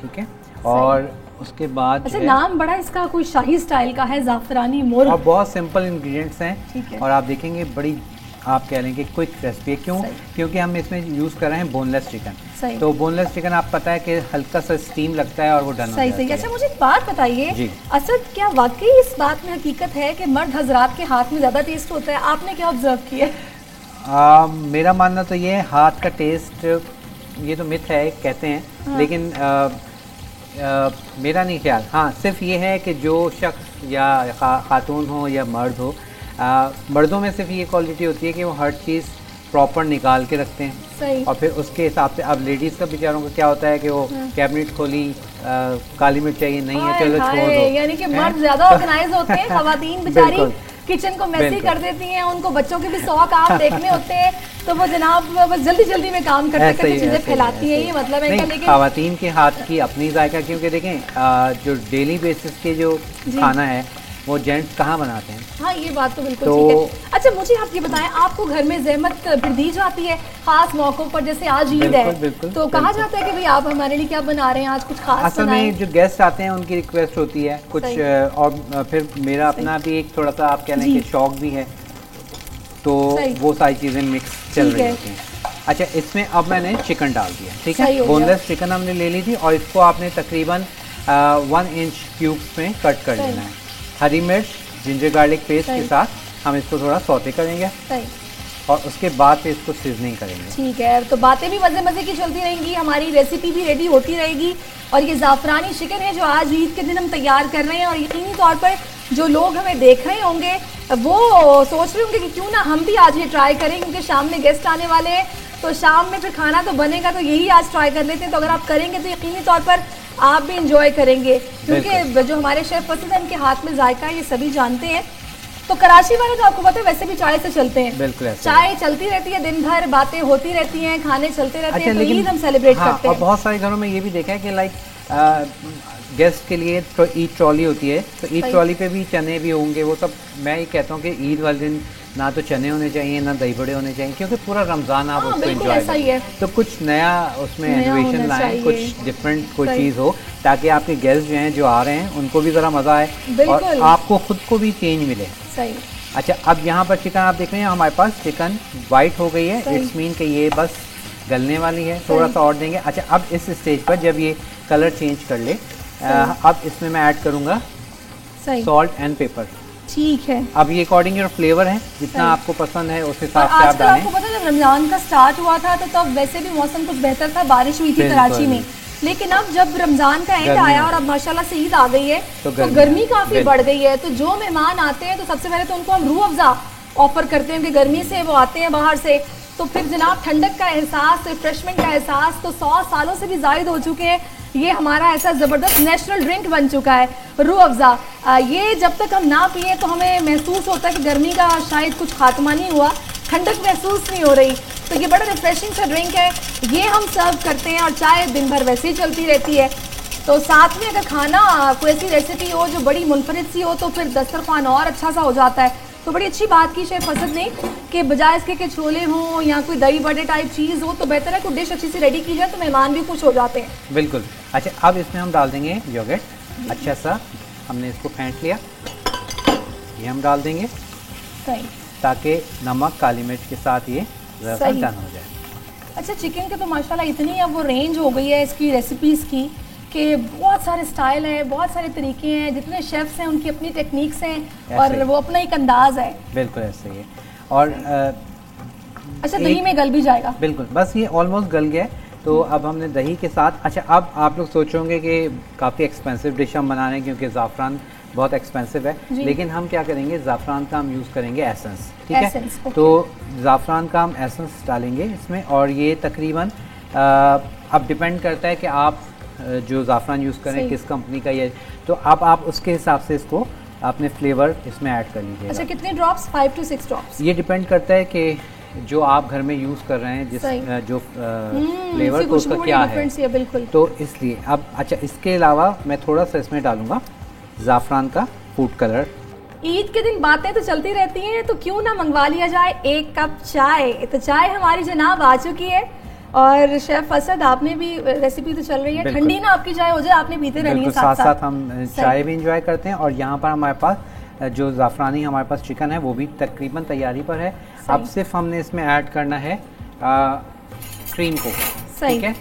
ठीक है। और उसके बाद अच्छा, नाम बड़ा इसका कोई शाही स्टाइल का है, ज़ाफ़रानी मुर्ग़, और बहुत सिंपल इंग्रेडिएंट्स हैं, और आप देखेंगे बड़ी आप कह लेंगे क्विक रेसिपी है। क्यों? क्योंकि हम इसमें यूज़ कर रहे हैं बोनलेस चिकन। तो बोनलेस चिकन आप पता है कि हल्का सा स्टीम लगता है और वो डन हो जाता है। अच्छा, मुझे एक बात बताइए असद, क्या वाकई इस बात में हकीकत है कि मर्द हजरात के हाथ में ज़्यादा टेस्ट होता है? आपने क्या ऑब्जर्व किया? मेरा मानना तो ये है, हाथ का टेस्ट, ये तो मिथ है कहते हैं, लेकिन मेरा नहीं ख्याल। हाँ, सिर्फ ये है कि जो शख्स या खातून हो या मर्द हो, मर्दों में सिर्फ ये क्वालिटी होती है कि वो हर चीज़ प्रॉपर निकाल के रखते हैं, सही। और फिर उसके हिसाब से, अब लेडीज़ का बेचारों का क्या होता है कि वो कैबिनेट खोली, काली मिर्च चाहिए, नहीं है, चलो छोड़ दो। यानी कि मर्द ज़्यादा ऑर्गेनाइज होते हैं, ख़वातीन बेचारी किचन को मेसी कर देती हैं, उनको बच्चों के भी 100 काम देखने होते हैं, तो वो जनाब बस जल्दी जल्दी में काम करते करते चीज़ें फैलाती हैं, ये मतलब है। लेकिन ख़वातीन के हाथ की अपनी जायका, क्योंकि देखें जो डेली बेसिस के जो खाना है वो जेंट्स कहाँ बनाते हैं। हाँ, ये बात तो बिल्कुल ठीक है। अच्छा, मुझे आप ये बताएं, आपको घर में ज़हमत फिर दी जाती है खास मौक़ों पर, जैसे आज ईद है, तो कहा जाता है कि भाई आप हमारे लिए क्या बना रहे हैं आज, कुछ खास? असल में जो गेस्ट आते हैं उनकी रिक्वेस्ट होती है कुछ, और फिर मेरा अपना भी एक थोड़ा सा आप कह लें कि शौक भी है, तो वो सारी चीज़ें मिक्स चल रही होती हैं। अच्छा, इसमें अब मैंने चिकन डाल दिया, ठीक है। बोनलेस चिकन हमने ले ली थी, और इसको आपने तकरीबन 1 इंच क्यूब्स में कट कर लेना है। हरी मिर्च, जिंजर गार्लिक पेस्ट के साथ हम इसको थोड़ा सौते करेंगे, और उसके बाद फिर इसको सीजनिंग करेंगे, ठीक है। तो बातें भी मज़े मज़े की चलती रहेंगी, हमारी रेसिपी भी रेडी होती रहेगी। और ये ज़ाफ़रानी चिकन है जो आज ईद के दिन हम तैयार कर रहे हैं, और यकीनी तौर पर जो लोग हमें देख रहे होंगे वो सोच रहे होंगे कि क्यों ना हम भी आज ये ट्राई करें, क्योंकि शाम में गेस्ट आने वाले हैं, तो शाम में फिर खाना तो बनेगा, तो यही आज ट्राई कर लेते हैं। तो अगर आप करेंगे तो यकीनी तौर पर आप भी इंजॉय करेंगे, क्योंकि जो हमारे शेफ पसंद है उनके हाथ में जायका है, ये सभी जानते हैं। तो कराची वाले तो आपको पता है वैसे भी चाय से चलते हैं, बिल्कुल चाय चलती रहती है दिन भर, बातें होती रहती हैं, खाने चलते रहते हैं, तो ईद हम सेलिब्रेट करते हैं। और बहुत सारे घरों में ये भी देखा है कि लाइक गेस्ट के लिए ईद ट्रॉली होती है, तो ईद ट्रॉली पे भी चने भी होंगे, वो सब मैं ये कहता हूँ कि ईद वाले दिन ना तो चने होने चाहिए ना दही बड़े होने चाहिए, क्योंकि पूरा रमज़ान आप उसको एंजॉय करें, तो कुछ नया उसमें इनोवेशन लाएं, कुछ डिफरेंट कोई चीज़ हो, ताकि आपके गेस्ट जो हैं जो आ रहे हैं उनको भी ज़रा मज़ा आए और आपको खुद को भी चेंज मिले। सही। अच्छा, अब यहाँ पर चिकन आप देख रहे हैं हमारे पास चिकन वाइट हो गई है, इट्स मीन कि ये बस गलने वाली है, थोड़ा सा और देंगे। अच्छा, अब इस स्टेज पर जब ये कलर चेंज कर ले, अब इसमें मैं ऐड करूँगा सॉल्ट एंड पेपर। ठीक है, अब ये अकॉर्डिंग योर फ्लेवर है, जितना आपको पसंद है उस हिसाब से आप डालें। आपको पता है जब रमजान का स्टार्ट हुआ था तो तब वैसे भी मौसम कुछ बेहतर था, बारिश हुई थी कराची में, लेकिन अब जब रमजान का एंड आया और अब माशाल्लाह से ईद आ गई है तो गर्मी काफी बढ़ गई है। तो जो मेहमान आते हैं तो सबसे पहले तो उनको हम रूह अफ़ज़ा ऑफर करते हैं कि गर्मी से वो आते हैं बाहर से, तो फिर जनाब ठंडक का एहसास, रिफ्रेशमेंट का एहसास तो 100 सालों से भी जायद हो चुके हैं। ये हमारा ऐसा ज़बरदस्त नेचुरल ड्रिंक बन चुका है रूह अफ़ज़ा। ये जब तक हम ना पिए तो हमें महसूस होता है कि गर्मी का शायद कुछ खात्मा नहीं हुआ, ठंडक महसूस नहीं हो रही। तो ये बड़ा रिफ्रेशिंग सा ड्रिंक है, ये हम सर्व करते हैं और चाय दिन भर वैसे ही चलती रहती है। तो साथ में अगर खाना कोई ऐसी रेसिपी हो जो बड़ी मुनफरिद सी हो तो फिर दस्तरखान और अच्छा सा हो जाता है। तो बड़ी अच्छी बात की शेफ असद ने कि बजाय इसके कि छोले हों या कोई दही बड़े टाइप चीज़ हो तो बेहतर है कोई डिश अच्छी सी रेडी की जाए तो मेहमान भी खुश हो जाते हैं। बिल्कुल। अच्छा, अब इसमें हम डाल देंगे योगर्ट, अच्छा सा हमने इसको फेंट लिया, ये हम डाल देंगे ताकि नमक काली मिर्च के साथ ये डन हो जाए। अच्छा, चिकन के तो माशाल्लाह इतनी अब वो रेंज हो गई है इसकी रेसिपीज़ की कि बहुत सारे स्टाइल हैं, बहुत सारे तरीके हैं, जितने शेफ्स हैं उनकी अपनी टेक्निक्स हैं और वो अपना एक अंदाज है। बिल्कुल ऐसे ही है। और अच्छा, दही में गल भी जाएगा। बिल्कुल, बस ये ऑलमोस्ट गल गया है तो अब हमने दही के साथ। अच्छा, अब आप लोग सोचोगे कि काफ़ी एक्सपेंसिव डिश हम बना रहे हैं क्योंकि ज़ाफ़रान बहुत एक्सपेंसिव है, लेकिन हम क्या करेंगे, ज़ाफ़रान का हम यूज़ करेंगे एसेंस, ठीक है। तो ज़ाफ़रान का हम एसेंस डालेंगे इसमें और ये तकरीबन अब डिपेंड करता है कि आप जो ज़ाफ़रान यूज़ करें किस कंपनी का ये, तो अब आप उसके हिसाब से इसको अपने फ्लेवर इसमें ऐड कर लीजिए। अच्छा, कितने ड्रॉप्स? 5 to 6 drops. ये डिपेंड करता है कि जो आप घर में यूज़ कर रहे हैं जिस जो फ्लेवर तो उसका क्या है, बिल्कुल। तो इसलिए अब अच्छा, इसके अलावा मैं थोड़ा सा इसमें डालूंगा ज़ाफ़रान का फूड कलर। ईद के दिन बातें तो चलती रहती हैं तो क्यों ना मंगवा लिया जाए एक कप चाय। तो चाय हमारी जनाब आ चुकी है और शेफ असद आपने भी रेसिपी तो चल रही है, ठंडी ना आपकी चाय हो जाए, आपने पीते रहनी है साथ साथ हम चाय भी इंजॉय करते हैं। और यहाँ पर हमारे पास जो ज़ाफ़रानी हमारे पास चिकन है वो भी तकरीबन तैयारी पर है। अब सिर्फ हमने इसमें ऐड करना है क्रीम को, ठीक है।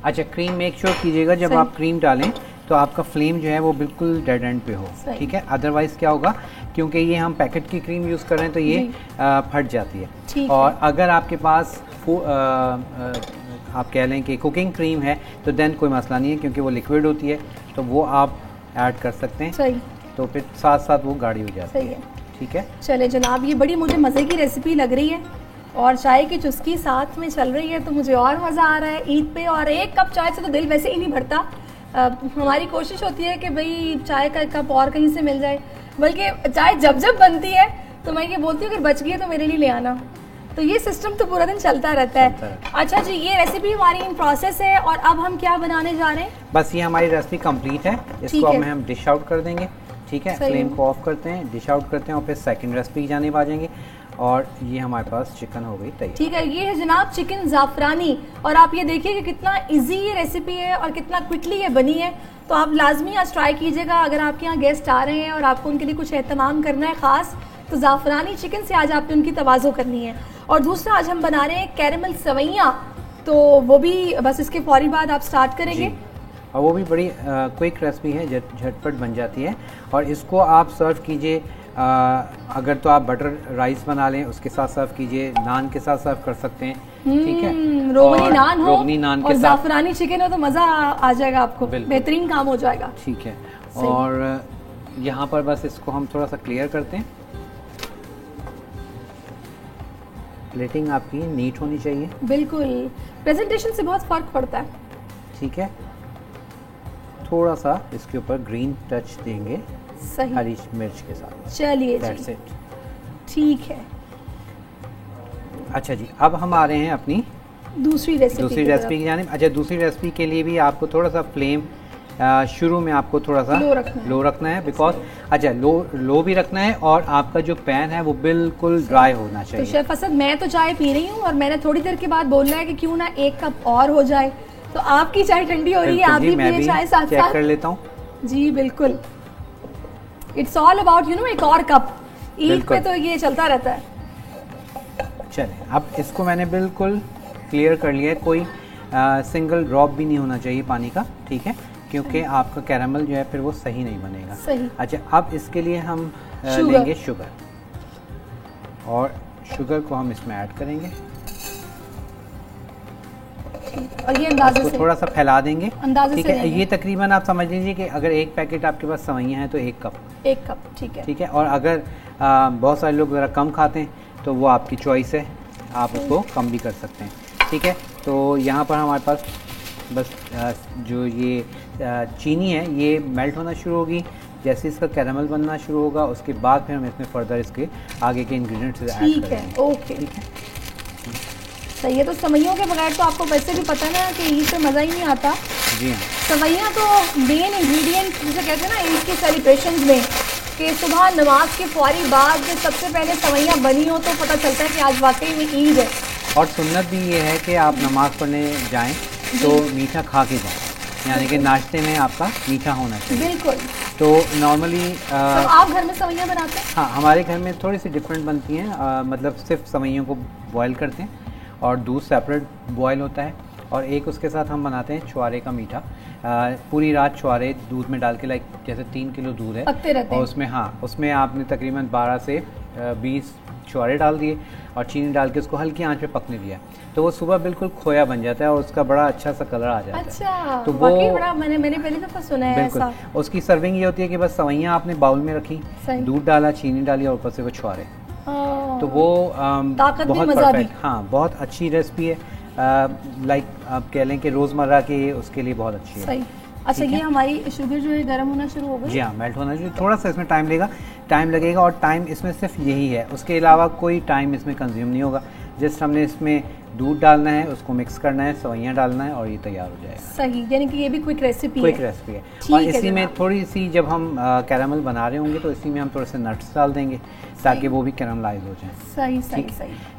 अच्छा, क्रीम मेक श्योर कीजिएगा जब आप क्रीम डालें तो आपका फ्लेम जो है वो बिल्कुल डेड एंड पे हो, ठीक है। अदरवाइज़ क्या होगा, क्योंकि ये हम पैकेट की क्रीम यूज़ कर रहे हैं तो ये फट जाती है। और अगर आपके पास आप कह लें कि कुकिंग क्रीम है तो देन कोई मसला नहीं है क्योंकि वो लिक्विड होती है तो वो आप ऐड कर सकते हैं, तो फिर साथ साथ वो गाढ़ी हो जाती है, ठीक है। चले जनाब, ये बड़ी मुझे मज़े की रेसिपी लग रही है और चाय की चुस्की साथ में चल रही है तो मुझे और मज़ा आ रहा है ईद पे। और एक कप चाय से तो दिल वैसे ही नहीं भरता, हमारी कोशिश होती है कि भाई चाय का कप और कहीं से मिल जाए, बल्कि चाय जब जब बनती है तो मैं ये बोलती हूँ अगर बच गई है तो मेरे लिए ले आना। तो ये सिस्टम तो पूरा दिन चलता रहता है। अच्छा जी, ये रेसिपी हमारी इन प्रोसेस है और अब हम क्या बनाने जा रहे हैं? बस ये हमारी रेसिपी कंप्लीट है, इसको अब हम डिश आउट कर देंगे, ठीक है। फ्लेम को ऑफ करते हैं, डिश आउट करते हैं और फिर सेकंड रेसिपी की जानिब आ जाएंगे। और ये हमारे पास चिकन हो गई तैयार, ठीक है। ये है जनाब चिकन ज़ाफ़रानी और आप ये देखिए कि कितना इजी ये रेसिपी है और कितना क्विकली ये बनी है। तो आप लाजमी आज ट्राई कीजिएगा। अगर आपके यहाँ गेस्ट आ रहे हैं और आपको उनके लिए कुछ एहतमाम करना है ख़ास, तो ज़ाफ़रानी चिकन से आज आपने उनकी तवाज़ो करनी है। और दूसरा, आज हम बना रहे हैं कैरेमल सवैयाँ, तो वो भी बस इसके फौरी बाद आप स्टार्ट करेंगे। और वो भी बड़ी क्विक रेसिपी है, झटपट बन जाती है। और इसको आप सर्व कीजिए, अगर तो आप बटर राइस बना लें उसके साथ सर्व कीजिए, नान के साथ सर्व कर सकते हैं, ठीक है। रोगनी नान हो और ज़ाफ़रानी चिकन हो तो मज़ा आ जाएगा आपको, बेहतरीन काम हो जाएगा, ठीक है। और यहाँ पर बस इसको हम थोड़ा सा क्लियर करते हैं। प्लेटिंग आपकी नीट होनी चाहिए, बिल्कुल। प्रेजेंटेशन से बहुत फ़र्क पड़ता है, ठीक है। थोड़ा सा इसके ऊपर ग्रीन टच देंगे हरी मिर्च के साथ। चलिए जी, ठीक है। अच्छा जी, अब हम आ रहे हैं अपनी दूसरी रेसिपी की जानिब। अच्छा, दूसरी रेसिपी के लिए भी आपको थोड़ा सा फ्लेम शुरू में आपको थोड़ा सा लो रखना है, बिकॉज अच्छा लो भी रखना है और आपका जो पैन है वो बिल्कुल ड्राई होना चाहिए। तो शेफ असद, मैं तो चाय पी रही हूँ और मैंने थोड़ी देर के बाद बोलना है कि क्यों ना एक कप और हो जाए। तो आपकी चाय ठंडी हो रही है, आप भी पिए चाय साथ साथ। चेक कर लेता हूँ जी, बिल्कुल। It's all about you know एक और कप, ईद पे तो ये चलता रहता है। चलिए अब इसको मैंने बिल्कुल क्लियर कर लिया है, कोई सिंगल ड्रॉप भी नहीं होना चाहिए पानी का, ठीक है, क्योंकि आपका कैरामल जो है फिर वो सही नहीं बनेगा। सही। अच्छा अब इसके लिए हम लेंगे शुगर, और शुगर को हम इसमें ऐड करेंगे और ये अंदाजे से थोड़ा सा फैला देंगे, ठीक है। देंगे। ये तकरीबन आप समझ लीजिए कि अगर एक पैकेट आपके पास सवैयाँ हैं तो एक कप, ठीक है, ठीक है। और अगर बहुत सारे लोग ज़रा कम खाते हैं तो वो आपकी चॉइस है, आप उसको कम भी कर सकते हैं, ठीक है। तो यहाँ पर हमारे पास बस जो ये चीनी है ये मेल्ट होना शुरू होगी, जैसे इसका कैरामल बनना शुरू होगा उसके बाद फिर हम इसमें फर्दर इसके आगे के इंग्रेडिएंट्स ऐड करेंगे। ठीक है, ओके, ठीक है, सही है। तो सवैयों के बगैर तो आपको वैसे भी पता ना कि ईद पे मज़ा ही नहीं आता। जी हाँ, सवैयाँ तो मेन इंग्रेडिएंट जिसे कहते हैं ना ईद की सेलिब्रेशंस में, कि सुबह नमाज के फौरी बाद जब सबसे पहले सवैयाँ बनी हो तो पता चलता है कि आज वाकई में ईद है। और सुन्नत भी ये है कि आप नमाज़ पढ़ने जाएं तो मीठा खा के जाएं, यानी कि नाश्ते में आपका मीठा होना चाहिए। बिल्कुल। तो नॉर्मली तो आप घर में सवैयाँ बनाते हैं? हाँ, हमारे घर में थोड़ी सी डिफरेंट बनती हैं, मतलब सिर्फ सवैयों को बॉयल करते हैं और दूध सेपरेट बॉयल होता है, और एक उसके साथ हम बनाते हैं छुआरे का मीठा। पूरी रात छुआरे दूध में डाल के, लाइक जैसे 3 किलो दूध है और उसमें उसमें आपने तकरीबन 12 से 20 छुआरे डाल दिए और चीनी डाल के उसको हल्की आंच पे पकने दिया, तो वो सुबह बिल्कुल खोया बन जाता है और उसका बड़ा अच्छा सा कलर आ जाता है। अच्छा, तो वो बड़ा मैंने पहली दफा सुना है ऐसा। उसकी सर्विंग ये होती है कि बस सवैयाँ आपने बाउल में रखी, दूध डाला, चीनी डाली और ऊपर से वो छुआरे, तो वो बहुत परफेक्ट, हाँ बहुत अच्छी रेसिपी है। लाइक आप कह लें कि रोज़मर्रा के उसके लिए बहुत अच्छी है। सही। अच्छा, ये हमारी शुगर जो है गर्म होना शुरू हो गई? जी हाँ, मेल्ट होना चाहिए, थोड़ा सा इसमें टाइम लगेगा और टाइम इसमें सिर्फ यही है, उसके अलावा कोई टाइम इसमें कंज्यूम नहीं होगा। जस्ट हमने इसमें दूध डालना है, उसको मिक्स करना है, सवैयाँ डालना है और ये तैयार हो जाएगा। सही, यानी कि ये भी क्विक रेसिपी है। और इसी में थोड़ी सी जब हम कैरामल बना रहे होंगे तो इसी में हम थोड़े से नट्स डाल देंगे ताकि वो भी कैरामलाइज हो जाए। सही।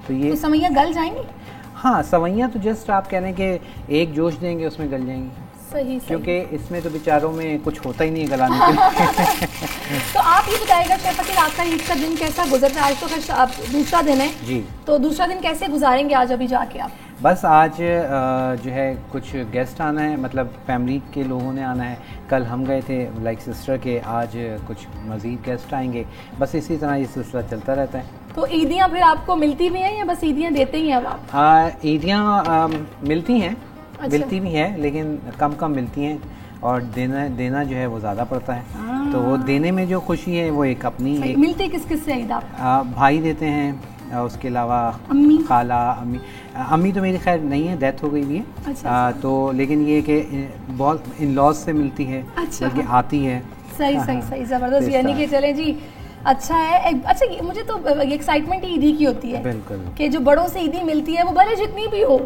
तो ये सवैयाँ गल जाएंगी? हाँ, सवैयाँ तो जस्ट आप कह रहे हैं कि एक जोश देंगे उसमें गल जाएंगी। सही। क्योंकि इसमें तो बेचारों में कुछ होता ही नहीं है गलाने के लिए। तो आप ये बताइएगा शेफ अकील, आपका ईद का दिन कैसा गुजरता है? आज तो खैर दूसरा दिन है जी, तो दूसरा दिन कैसे गुजारेंगे आज अभी जाके आप? बस आज जो है कुछ गेस्ट आना है, मतलब फैमिली के लोगों ने आना है। कल हम गए थे लाइक सिस्टर के, आज कुछ मज़ीद गेस्ट आएंगे, बस इसी तरह ये सिलसिला चलता रहता है। तो ईदियाँ फिर आपको मिलती भी हैं या बस ईदियाँ देते ही हैं अब आप? ईदियाँ मिलती हैं। अच्छा। मिलती भी है लेकिन कम मिलती हैं, और देना जो है वो ज़्यादा पड़ता है। तो वो देने में जो खुशी है वो एक अपनी मिलती किस किस से ईद आप? भाई देते हैं, उसके अलावा अम्मी, खाला, अम्मी तो मेरी खैर नहीं है, डेथ हो गई भी है। अच्छा। तो लेकिन ये कि बहुत इन लॉज से मिलती है, बल्कि आती है। सही ज़बरदस्त। यानी कि चले जी, अच्छा है। अच्छा, मुझे तो एक्साइटमेंट ही ईदी की होती है, बिल्कुल, कि जो बड़ों से ईदी मिलती है वो भले जितनी भी हो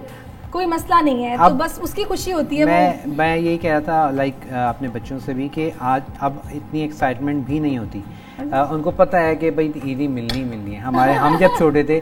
कोई मसला नहीं है, तो बस उसकी खुशी होती है। मैं यही कह रहा था लाइक अपने बच्चों से भी कि आज अब इतनी एक्साइटमेंट भी नहीं होती। उनको पता है कि भाई ईदी मिलनी है। हम जब छोटे थे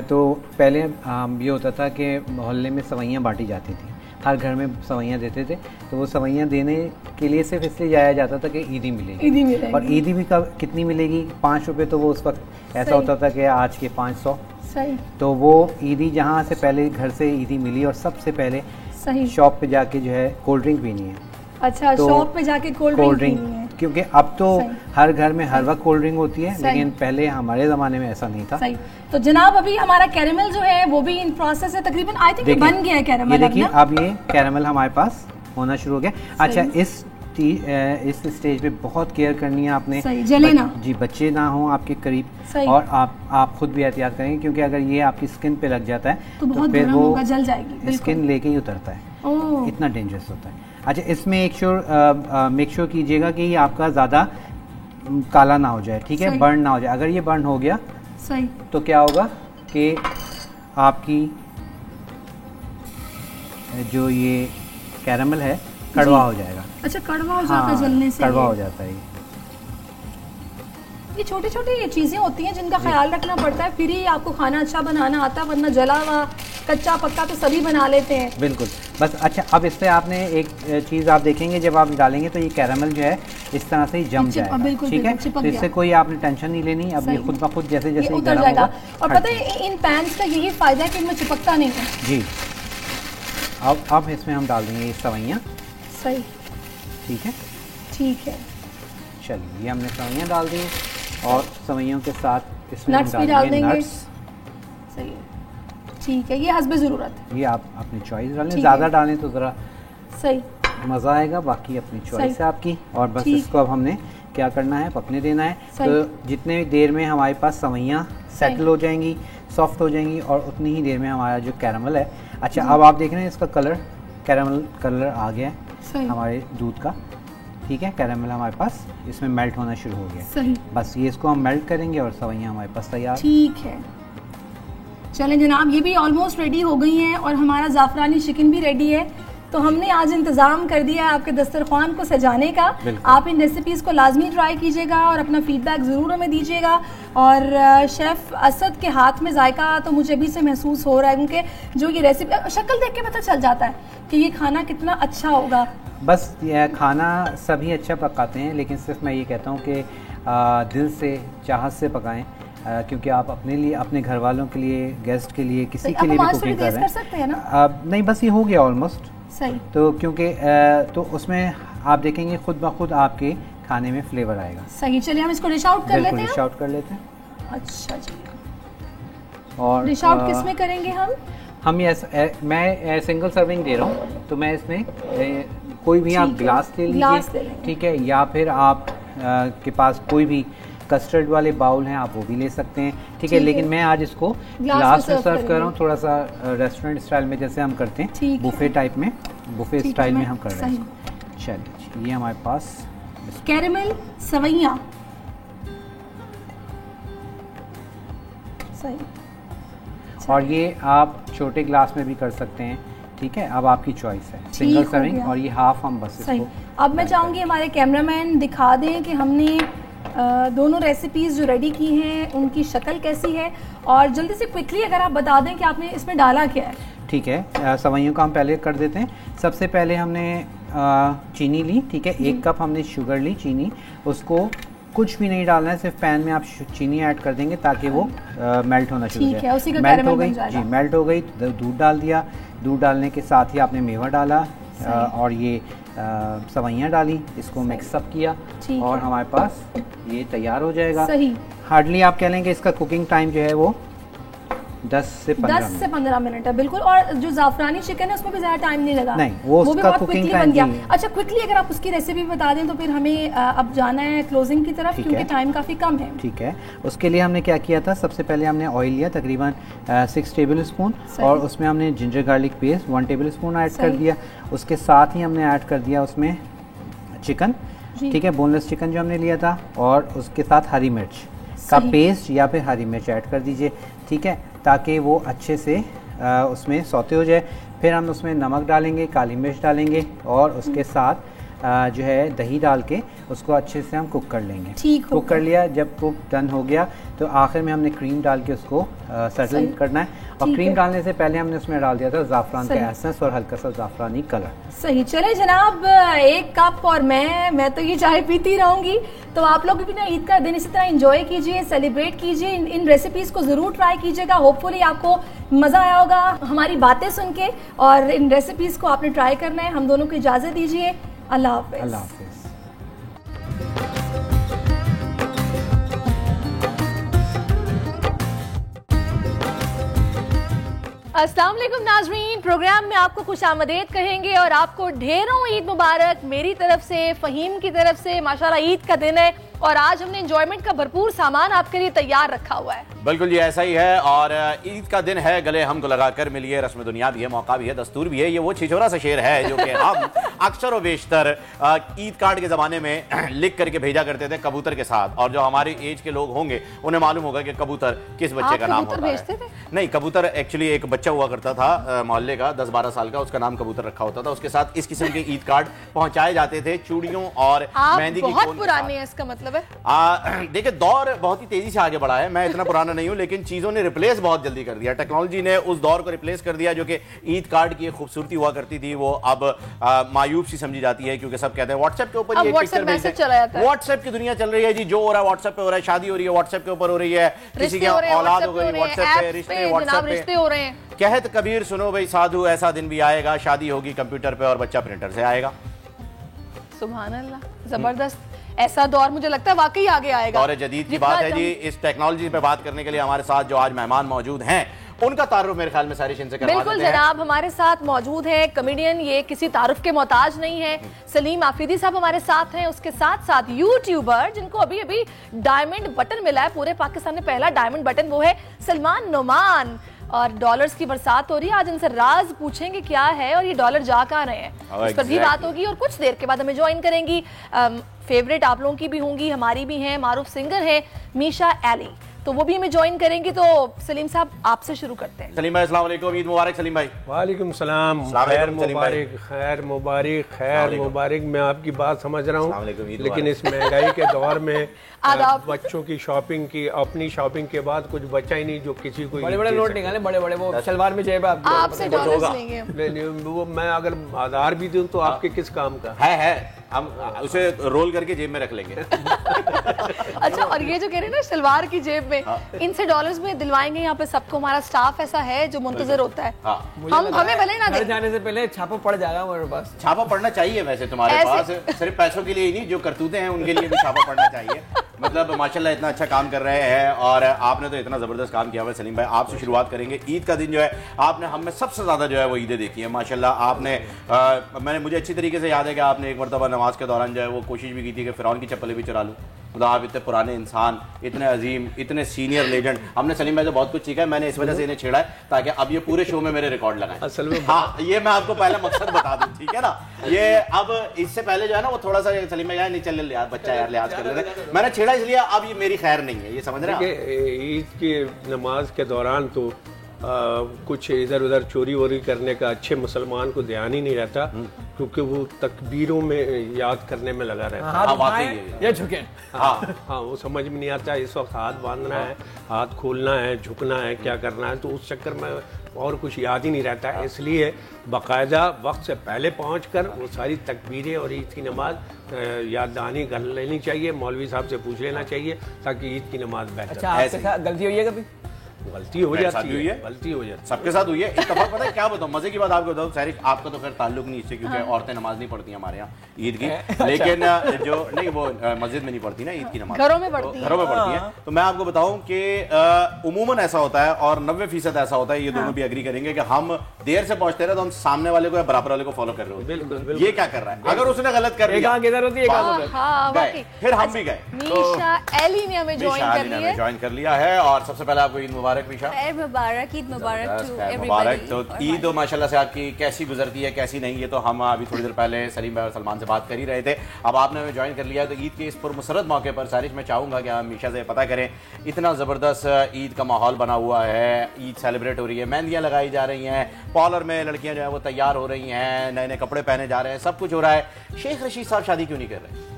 तो पहले ये होता था कि मोहल्ले में सवैयाँ बांटी जाती थी, हर घर में सवैयाँ देते थे, तो वो सवैयाँ देने के लिए सिर्फ इसलिए जाया जाता था कि ईदी मिलेगी। और ईदी भी कितनी मिलेगी? 5 रुपये, तो वो उस वक्त ऐसा होता था कि आज के 500। सही। तो वो ईदी जहाँ से पहले घर से ईदी मिली, और सबसे पहले सही शॉप पे जाके जो है कोल्ड ड्रिंक पीनी है। अच्छा, तो शॉप पे जाके कोल्ड ड्रिंक पीनी है, क्योंकि अब तो हर घर में हर वक्त कोल्ड ड्रिंक होती है, लेकिन पहले हमारे ज़माने में ऐसा नहीं था। सही। तो जनाब अभी हमारा कैरामल जो है वो भी इन प्रोसेस है, तकरीबन आई थिंक बन गया है कैरामल। ये देखिए, अब ये कैरामल हमारे पास होना शुरू हो गया। अच्छा, इस स्टेज पे बहुत केयर करनी है आपने, जले ना जी, बच्चे ना हो आपके करीब, और आप खुद भी एहतियात करेंगे, क्योंकि अगर ये आपकी स्किन पे लग जाता है तो फिर वो जल जाएगी, स्किन लेके ही उतरता है, इतना डेंजरस होता है। अच्छा, इसमें मेक श्योर कीजिएगा कि ये आपका ज़्यादा काला ना हो जाए, ठीक है, बर्न ना हो जाए। अगर ये बर्न हो गया सही, तो क्या होगा कि आपकी जो ये कैरामल है कड़वा हो जाएगा। अच्छा, कड़वा हो जाता है जलने से? कड़वा हो जाता है। ये छोटी छोटी चीज़ें होती हैं जिनका ख्याल रखना पड़ता है, फिर ही आपको खाना अच्छा बनाना आता, वरना जला हुआ कच्चा पक्का तो सभी बना लेते हैं। बिल्कुल। बस अच्छा, अब इस पर आपने एक चीज़ आप देखेंगे, जब आप डालेंगे तो ये कैरामल जो है इस तरह से ही जम जाएगा, ठीक है। तो इससे कोई आपने टेंशन नहीं लेनी, अब ये खुद ब खुद जैसे जैसे उतर जाएगा। और पता है इन पैन्स का यही फ़ायदा है कि इनमें चिपकता नहीं है। जी। अब इसमें हम डाल देंगे ये सवैयाँ। सही, ठीक है, ठीक है। चलिए, ये हमने सवैयाँ डाल दी और सवैयों के साथ इसमें नट्स भी डाल देंगे। नट्स। सही है, ठीक है, ये हस्बे ज़रूरत है। ये आप अपनी चॉइस डालें, ज़्यादा डालें तो ज़रा सही मज़ा आएगा, बाकी अपनी चॉइस है आपकी। और बस इसको अब हमने क्या करना है, पकने देना है। तो जितने देर में हमारे पास सवैयाँ सेटल हो जाएंगी, सॉफ्ट हो जाएंगी, और उतनी ही देर में हमारा जो कैरामल है, अच्छा अब आप देख रहे हैं इसका कलर, कैरामल कलर आ गया है हमारे दूध का, ठीक है। कैरामल हमारे पास इसमें मेल्ट होना शुरू हो गया। सही। बस ये इसको हम मेल्ट करेंगे और सवैयाँ हमारे पास तैयार। ठीक है, चलें जनाब, ये भी ऑलमोस्ट रेडी हो गई हैं और हमारा ज़ाफ़रानी चिकन भी रेडी है। तो हमने आज इंतज़ाम कर दिया है आपके दस्तरखान को सजाने का। आप इन रेसिपीज़ को लाजमी ट्राई कीजिएगा और अपना फीडबैक ज़रूर हमें दीजिएगा। और शेफ़ असद के हाथ में जायका तो मुझे अभी से महसूस हो रहा है, क्योंकि जो ये रेसिपी शक्ल देख के पता चल जाता है कि ये खाना कितना अच्छा होगा। बस खाना सभी अच्छा पकाते हैं, लेकिन सिर्फ मैं ये कहता हूँ कि दिल से, चाहत से पकाएं, क्योंकि आप अपने लिए, अपने घर वालों के लिए, गेस्ट के लिए, किसी के लिए भी कुकिंग कर रहे हैं। नहीं, बस ये हो गया ऑलमोस्ट। सही। तो क्योंकि तो उसमें आप देखेंगे खुद ब खुद आपके खाने में फ्लेवर आएगा। सही, चलिए हम इसको डिश आउट कर लेते हैं। डिश आउट कर लेते हैं। अच्छा जी, और डिश आउट किस में करेंगे हम ये मैं सिंगल सर्विंग दे रहा हूँ, तो मैं इसमें कोई भी आप ग्लास ले लीजिए, ठीक है, या फिर आप के पास कोई भी कस्टर्ड वाले बाउल हैं आप वो भी ले सकते हैं, ठीक है। लेकिन मैं आज इसको ग्लास में सर्व कर रहा हूँ, थोड़ा सा रेस्टोरेंट स्टाइल में जैसे हम करते हैं, बुफे टाइप में, बुफे स्टाइल में हम कर रहे हैं। चलिए, ये हमारे पास कैरेमल सवैयाँ। सही। और ये आप छोटे ग्लास में भी कर सकते हैं, ठीक है। अब आपकी चॉइस है, सिंगल सर्विंग, और ये हाफ हम बस इसको। अब मैं चाहूँगी हमारे कैमरामैन दिखा दें कि हमने दोनों रेसिपीज़ जो रेडी की हैं उनकी शक्ल कैसी है, और जल्दी से क्विकली अगर आप बता दें कि आपने इसमें डाला क्या है। ठीक है, सवैयों का हम पहले कर देते हैं। सबसे पहले हमने चीनी ली, ठीक है, 1 कप हमने शुगर ली, चीनी, उसको कुछ भी नहीं डालना है, सिर्फ पैन में आप चीनी ऐड कर देंगे ताकि वो मेल्ट होना शुरू हो जाए। मेल्ट हो गई जी, मेल्ट हो गई, दूध डाल दिया, दूध डालने के साथ ही आपने मेवा डाला और ये सवैयाँ डाली, इसको मिक्सअप किया और हमारे पास ये तैयार हो जाएगा। सही। हार्डली आप कह लेंगे इसका कुकिंग टाइम जो है वो 10 से 15 मिनट है, बिल्कुल। और जो ज़ाफ़रानी चिकन है उसमें भी ज़्यादा टाइम नहीं लगा, नहीं, वो भी उसका बहुत कुकिंग बन गया। अच्छा, क्विकली अगर आप उसकी रेसिपी बता दें तो फिर हमें अब जाना है क्लोजिंग की तरफ, क्योंकि टाइम काफ़ी कम है। ठीक है, उसके लिए हमने क्या किया था, सबसे पहले हमने ऑयल लिया तकरीबन 6 टेबल स्पून, और उसमें हमने ginger garlic paste 1 table spoon add कर दिया। उसके साथ ही हमने ऐड कर दिया उसमें चिकन, ठीक है, बोनलेस चिकन जो हमने लिया था, और उसके साथ हरी मिर्च का पेस्ट या फिर हरी मिर्च ऐड कर दीजिए, ठीक है, ताकि वो अच्छे से उसमें सौते हो जाए। फिर हम उसमें नमक डालेंगे, काली मिर्च डालेंगे, और उसके साथ जो है दही डाल के उसको अच्छे से हम कुक कर लेंगे। कुक कर लिया, जब कुक डन हो गया तो आखिर में हमने क्रीम डाल के उसको सेटल करना है। और क्रीम डालने से पहले हमने उसमें डाल दिया था ज़ाफ़रान का एसेंस और हल्का सा ज़ाफ़रानी कलर। सही। चले जनाब, 1 कप और मैं तो ये चाय पीती रहूँगी, तो आप लोग भी ना ईद का दिन इसी तरह एंजॉय कीजिए, सेलिब्रेट कीजिए, इन रेसिपीज़ को ज़रूर ट्राई कीजिएगा। होपफुली आपको मज़ा आया होगा हमारी बातें सुन के, और इन रेसिपीज़ को आपने ट्राई करना है। हम दोनों को इजाज़त दीजिए, अल्लाह हाफ़िज़। अल्लाह हाफ़िज़। अस्सलाम वालेकुम नाज़रीन, प्रोग्राम में आपको खुशामदीद कहेंगे और आपको ढेरों ईद मुबारक मेरी तरफ से, फ़हीम की तरफ से। माशाल्लाह ईद का दिन है और आज हमने एंजॉयमेंट का भरपूर सामान आपके लिए तैयार रखा हुआ है। बिल्कुल जी, ऐसा ही है। और ईद का दिन है, गले हमको लगाकर मिलिए, रस्म दुनिया भी है, मौका भी है, दस्तूर भी है। ये वो छिछोरा सा शेर है जो कि हम अक्सर व बेशतर ईद कार्ड के ज़माने में लिख करके भेजा करते थे कबूतर के साथ। और जो हमारे एज के लोग होंगे उन्हें मालूम होगा कि कबूतर किस बच्चे का नाम होता है। नहीं, कबूतर एक्चुअली एक बच्चा हुआ करता था मोहल्ले का, 10-12 साल का, उसका नाम कबूतर रखा होता था। उसके साथ इस किस्म के ईद कार्ड पहुंचाए जाते थे, चूड़ियों और मेहंदी की बहुत पुराने हैं इसका मतलब। मतलब है? देखिए दौर बहुत ही तेजी से आगे बढ़ा है। मैं इतना पुराना नहीं हूं, लेकिन चीजों ने रिप्लेस बहुत जल्दी कर दिया। टेक्नोलॉजी ने उस दौर को रिप्लेस कर दिया जो कि ईद कार्ड की एक खूबसूरती हुआ करती थी, वो अब मायूब सी समझी जाती है, क्योंकि सब कहते हैं व्हाट्सएप के ऊपर ये पिक्चर भेजते हैं। व्हाट्सएप की दुनिया चल रही है जी, जो हो रहा है व्हाट्सएप पे हो रहा है, शादी हो रही है व्हाट्सएप के ऊपर हो रही है, किसी की औलाद हो गई व्हाट्सएप पे, रिश्ते व्हाट्सएप पे हो रहे हैं। कहत कबीर सुनो भाई साधु, ऐसा दिन भी आएगा, शादी होगी कंप्यूटर पे और बच्चा प्रिंटर से आएगा। सुभान अल्लाह, जबरदस्त। ऐसा दौर मुझे लगता है वाकई आगे आएगा। दौर जदीद की बात है जी। इस टेक्नोलॉजी पे बात करने के लिए हमारे साथ जो आज मेहमान मौजूद हैं, उनका तारुफ मेरे ख्याल में सारी इनसे करवा देते हैं। बिल्कुल जनाब, हमारे साथ मौजूद है कॉमेडियन, ये किसी तारुफ के मोहताज नहीं है, सलीम आफरीदी साहब हमारे साथ हैं। उसके साथ साथ यूट्यूबर जिनको अभी अभी डायमंड बटन मिला है, पूरे पाकिस्तान में पहला डायमंड बटन, वो है सलमान नोमान। और डॉलर्स की बरसात हो रही है, आज इनसे राज पूछेंगे क्या है और ये डॉलर जा कहाँ रहे हैं, इस पर भी बात होगी। और कुछ देर के बाद हमें ज्वाइन करेंगी फेवरेट आप लोगों की भी होंगी, हमारी भी हैं, मारूफ सिंगर है मीशा एली, तो वो भी हमें ज्वाइन करेंगे। तो सलीम साहब आपसे शुरू करते हैं। सलीम भाई अस्सलाम वालेकुम, ईद मुबारक। सलीम भाई वालेकुम सलाम, खैर मुबारक, खैर मुबारक, खैर मुबारक। मैं आपकी बात समझ रहा हूँ, लेकिन इस महंगाई के दौर में बच्चों की शॉपिंग की, अपनी शॉपिंग के बाद कुछ बचा ही नहीं जो किसी को बड़े बड़े नोट निकाले, बड़े बड़े वो शलवार में जेब आपसे डॉलर्स लेंगे। वो मैं अगर आधार भी दूं तो आपके किस काम का है हम उसे रोल करके जेब में रख लेंगे। अच्छा, और ये जो कह रहे हैं ना शलवार की जेब में, इनसे डॉलर्स में दिलवाएंगे। यहाँ पे सबको हमारा स्टाफ ऐसा है जो मुंतजर होता है। हम हमें भले ना दें, जाने से पहले छापा पड़ जाएगा हमारे पास। छापा पड़ना चाहिए वैसे तुम्हारे पास, सिर्फ पैसों के लिए ही नहीं, जो करतूते हैं उनके लिए भी छापा पड़ना चाहिए। मतलब माशाल्लाह इतना अच्छा काम कर रहे हैं और आपने तो इतना जबरदस्त काम किया हुआ है। सलीम भाई आपसे शुरुआत करेंगे। ईद का दिन जो है आपने हम में सबसे ज्यादा जो है वो ईदें देखी है माशाल्लाह। आपने मुझे अच्छी तरीके से याद है कि आपने एक मरतबा नमाज के दौरान जो है वो कोशिश भी की थी कि फिरौन की चप्पलें भी चुरा लूं। मतलब आप इतने पुराने इंसान, इतने अजीम, इतने सीनियर लेजेंड, हमने सलीम भाई से बहुत कुछ सीखा है। मैंने इस वजह से इन्हें छेड़ा है ताकि अब ये पूरे शो में मेरे रिकॉर्ड लगाएं। असल में हाँ, ये मैं आपको पहले मकसद बता दूं, ठीक है ना। ये अब इससे पहले जो है ना वो थोड़ा सा सलीम भाई यार नहीं चल यार बच्चा यार लिहाज कर लेते, मैंने छेड़ा इसलिए, अब ये मेरी खैर नहीं है, ये समझ रहे हैं। ईद की नमाज के दौरान तो कुछ इधर उधर चोरी वोरी करने का अच्छे मुसलमान को ध्यान ही नहीं रहता, क्योंकि वो तकबीरों में याद करने में लगा रहता है। ये झुके हाँ, वो समझ में नहीं आता इस वक्त हाथ बांधना है, हाथ खोलना है, झुकना है, क्या करना है, तो उस चक्कर में और कुछ याद ही नहीं रहता है। इसलिए बाकायदा वक्त से पहले पहुंचकर वो सारी तकबीरें और ईद की नमाज याददानी कर लेनी चाहिए, मौलवी साहब से पूछ लेना चाहिए ताकि ईद की नमाज बेहतर। अच्छा, आपके साथ गलती हुई है कभी? गलती हो जाती है, गलती हो जाती है, सबके साथ हुई है। इत्तेफाक पता है क्या बताऊं, मजे की बात आपको बताऊं, सारी आपका तो खैर ताल्लुक नहीं इससे, क्योंकि औरतें नमाज नहीं पढ़ती हमारे यहाँ ईद की, लेकिन जो नहीं वो मस्जिद में नहीं पढ़ती ना ईद की नमाज, घरों में पढ़ती है। तो मैं आपको बताऊं कि उमूमन ऐसा होता है और 90% ऐसा होता है, ये दोनों भी एग्री करेंगे कि हम देर से पहुंचते रहे तो हम सामने वाले को या बराबर वाले को फॉलो कर रहे हो, ये क्या कर रहा है। अगर उसने गलत कर दिया फिर हम भी गए। मीशा एली ने हमें ज्वाइन कर लिया है और सबसे पहले आपको ईद मुबारक मीशा। मुबारक, ईद मुबारक टू एवरीबॉडी। तो ईद तो माशाल्लाह से आपकी कैसी गुजरती है कैसी नहीं, ये तो हम अभी थोड़ी देर पहले सलीम भाई और सलमान से बात कर ही रहे थे। अब आपने हमें ज्वाइन कर लिया है, तो ईद के इस पुरमसरत मौके पर सारिश मैं चाहूँगा कि हम मीशा से पता करें, इतना ज़बरदस्त ईद का माहौल बना हुआ है, ईद सेलिब्रेट हो रही है, मेहंदियाँ लगाई जा रही हैं, पार्लर में लड़कियाँ जो है वो तैयार हो रही हैं, नए नए कपड़े पहने जा रहे हैं, सब कुछ हो रहा है। शेख रशीद साहब शादी क्यों नहीं कर रहे?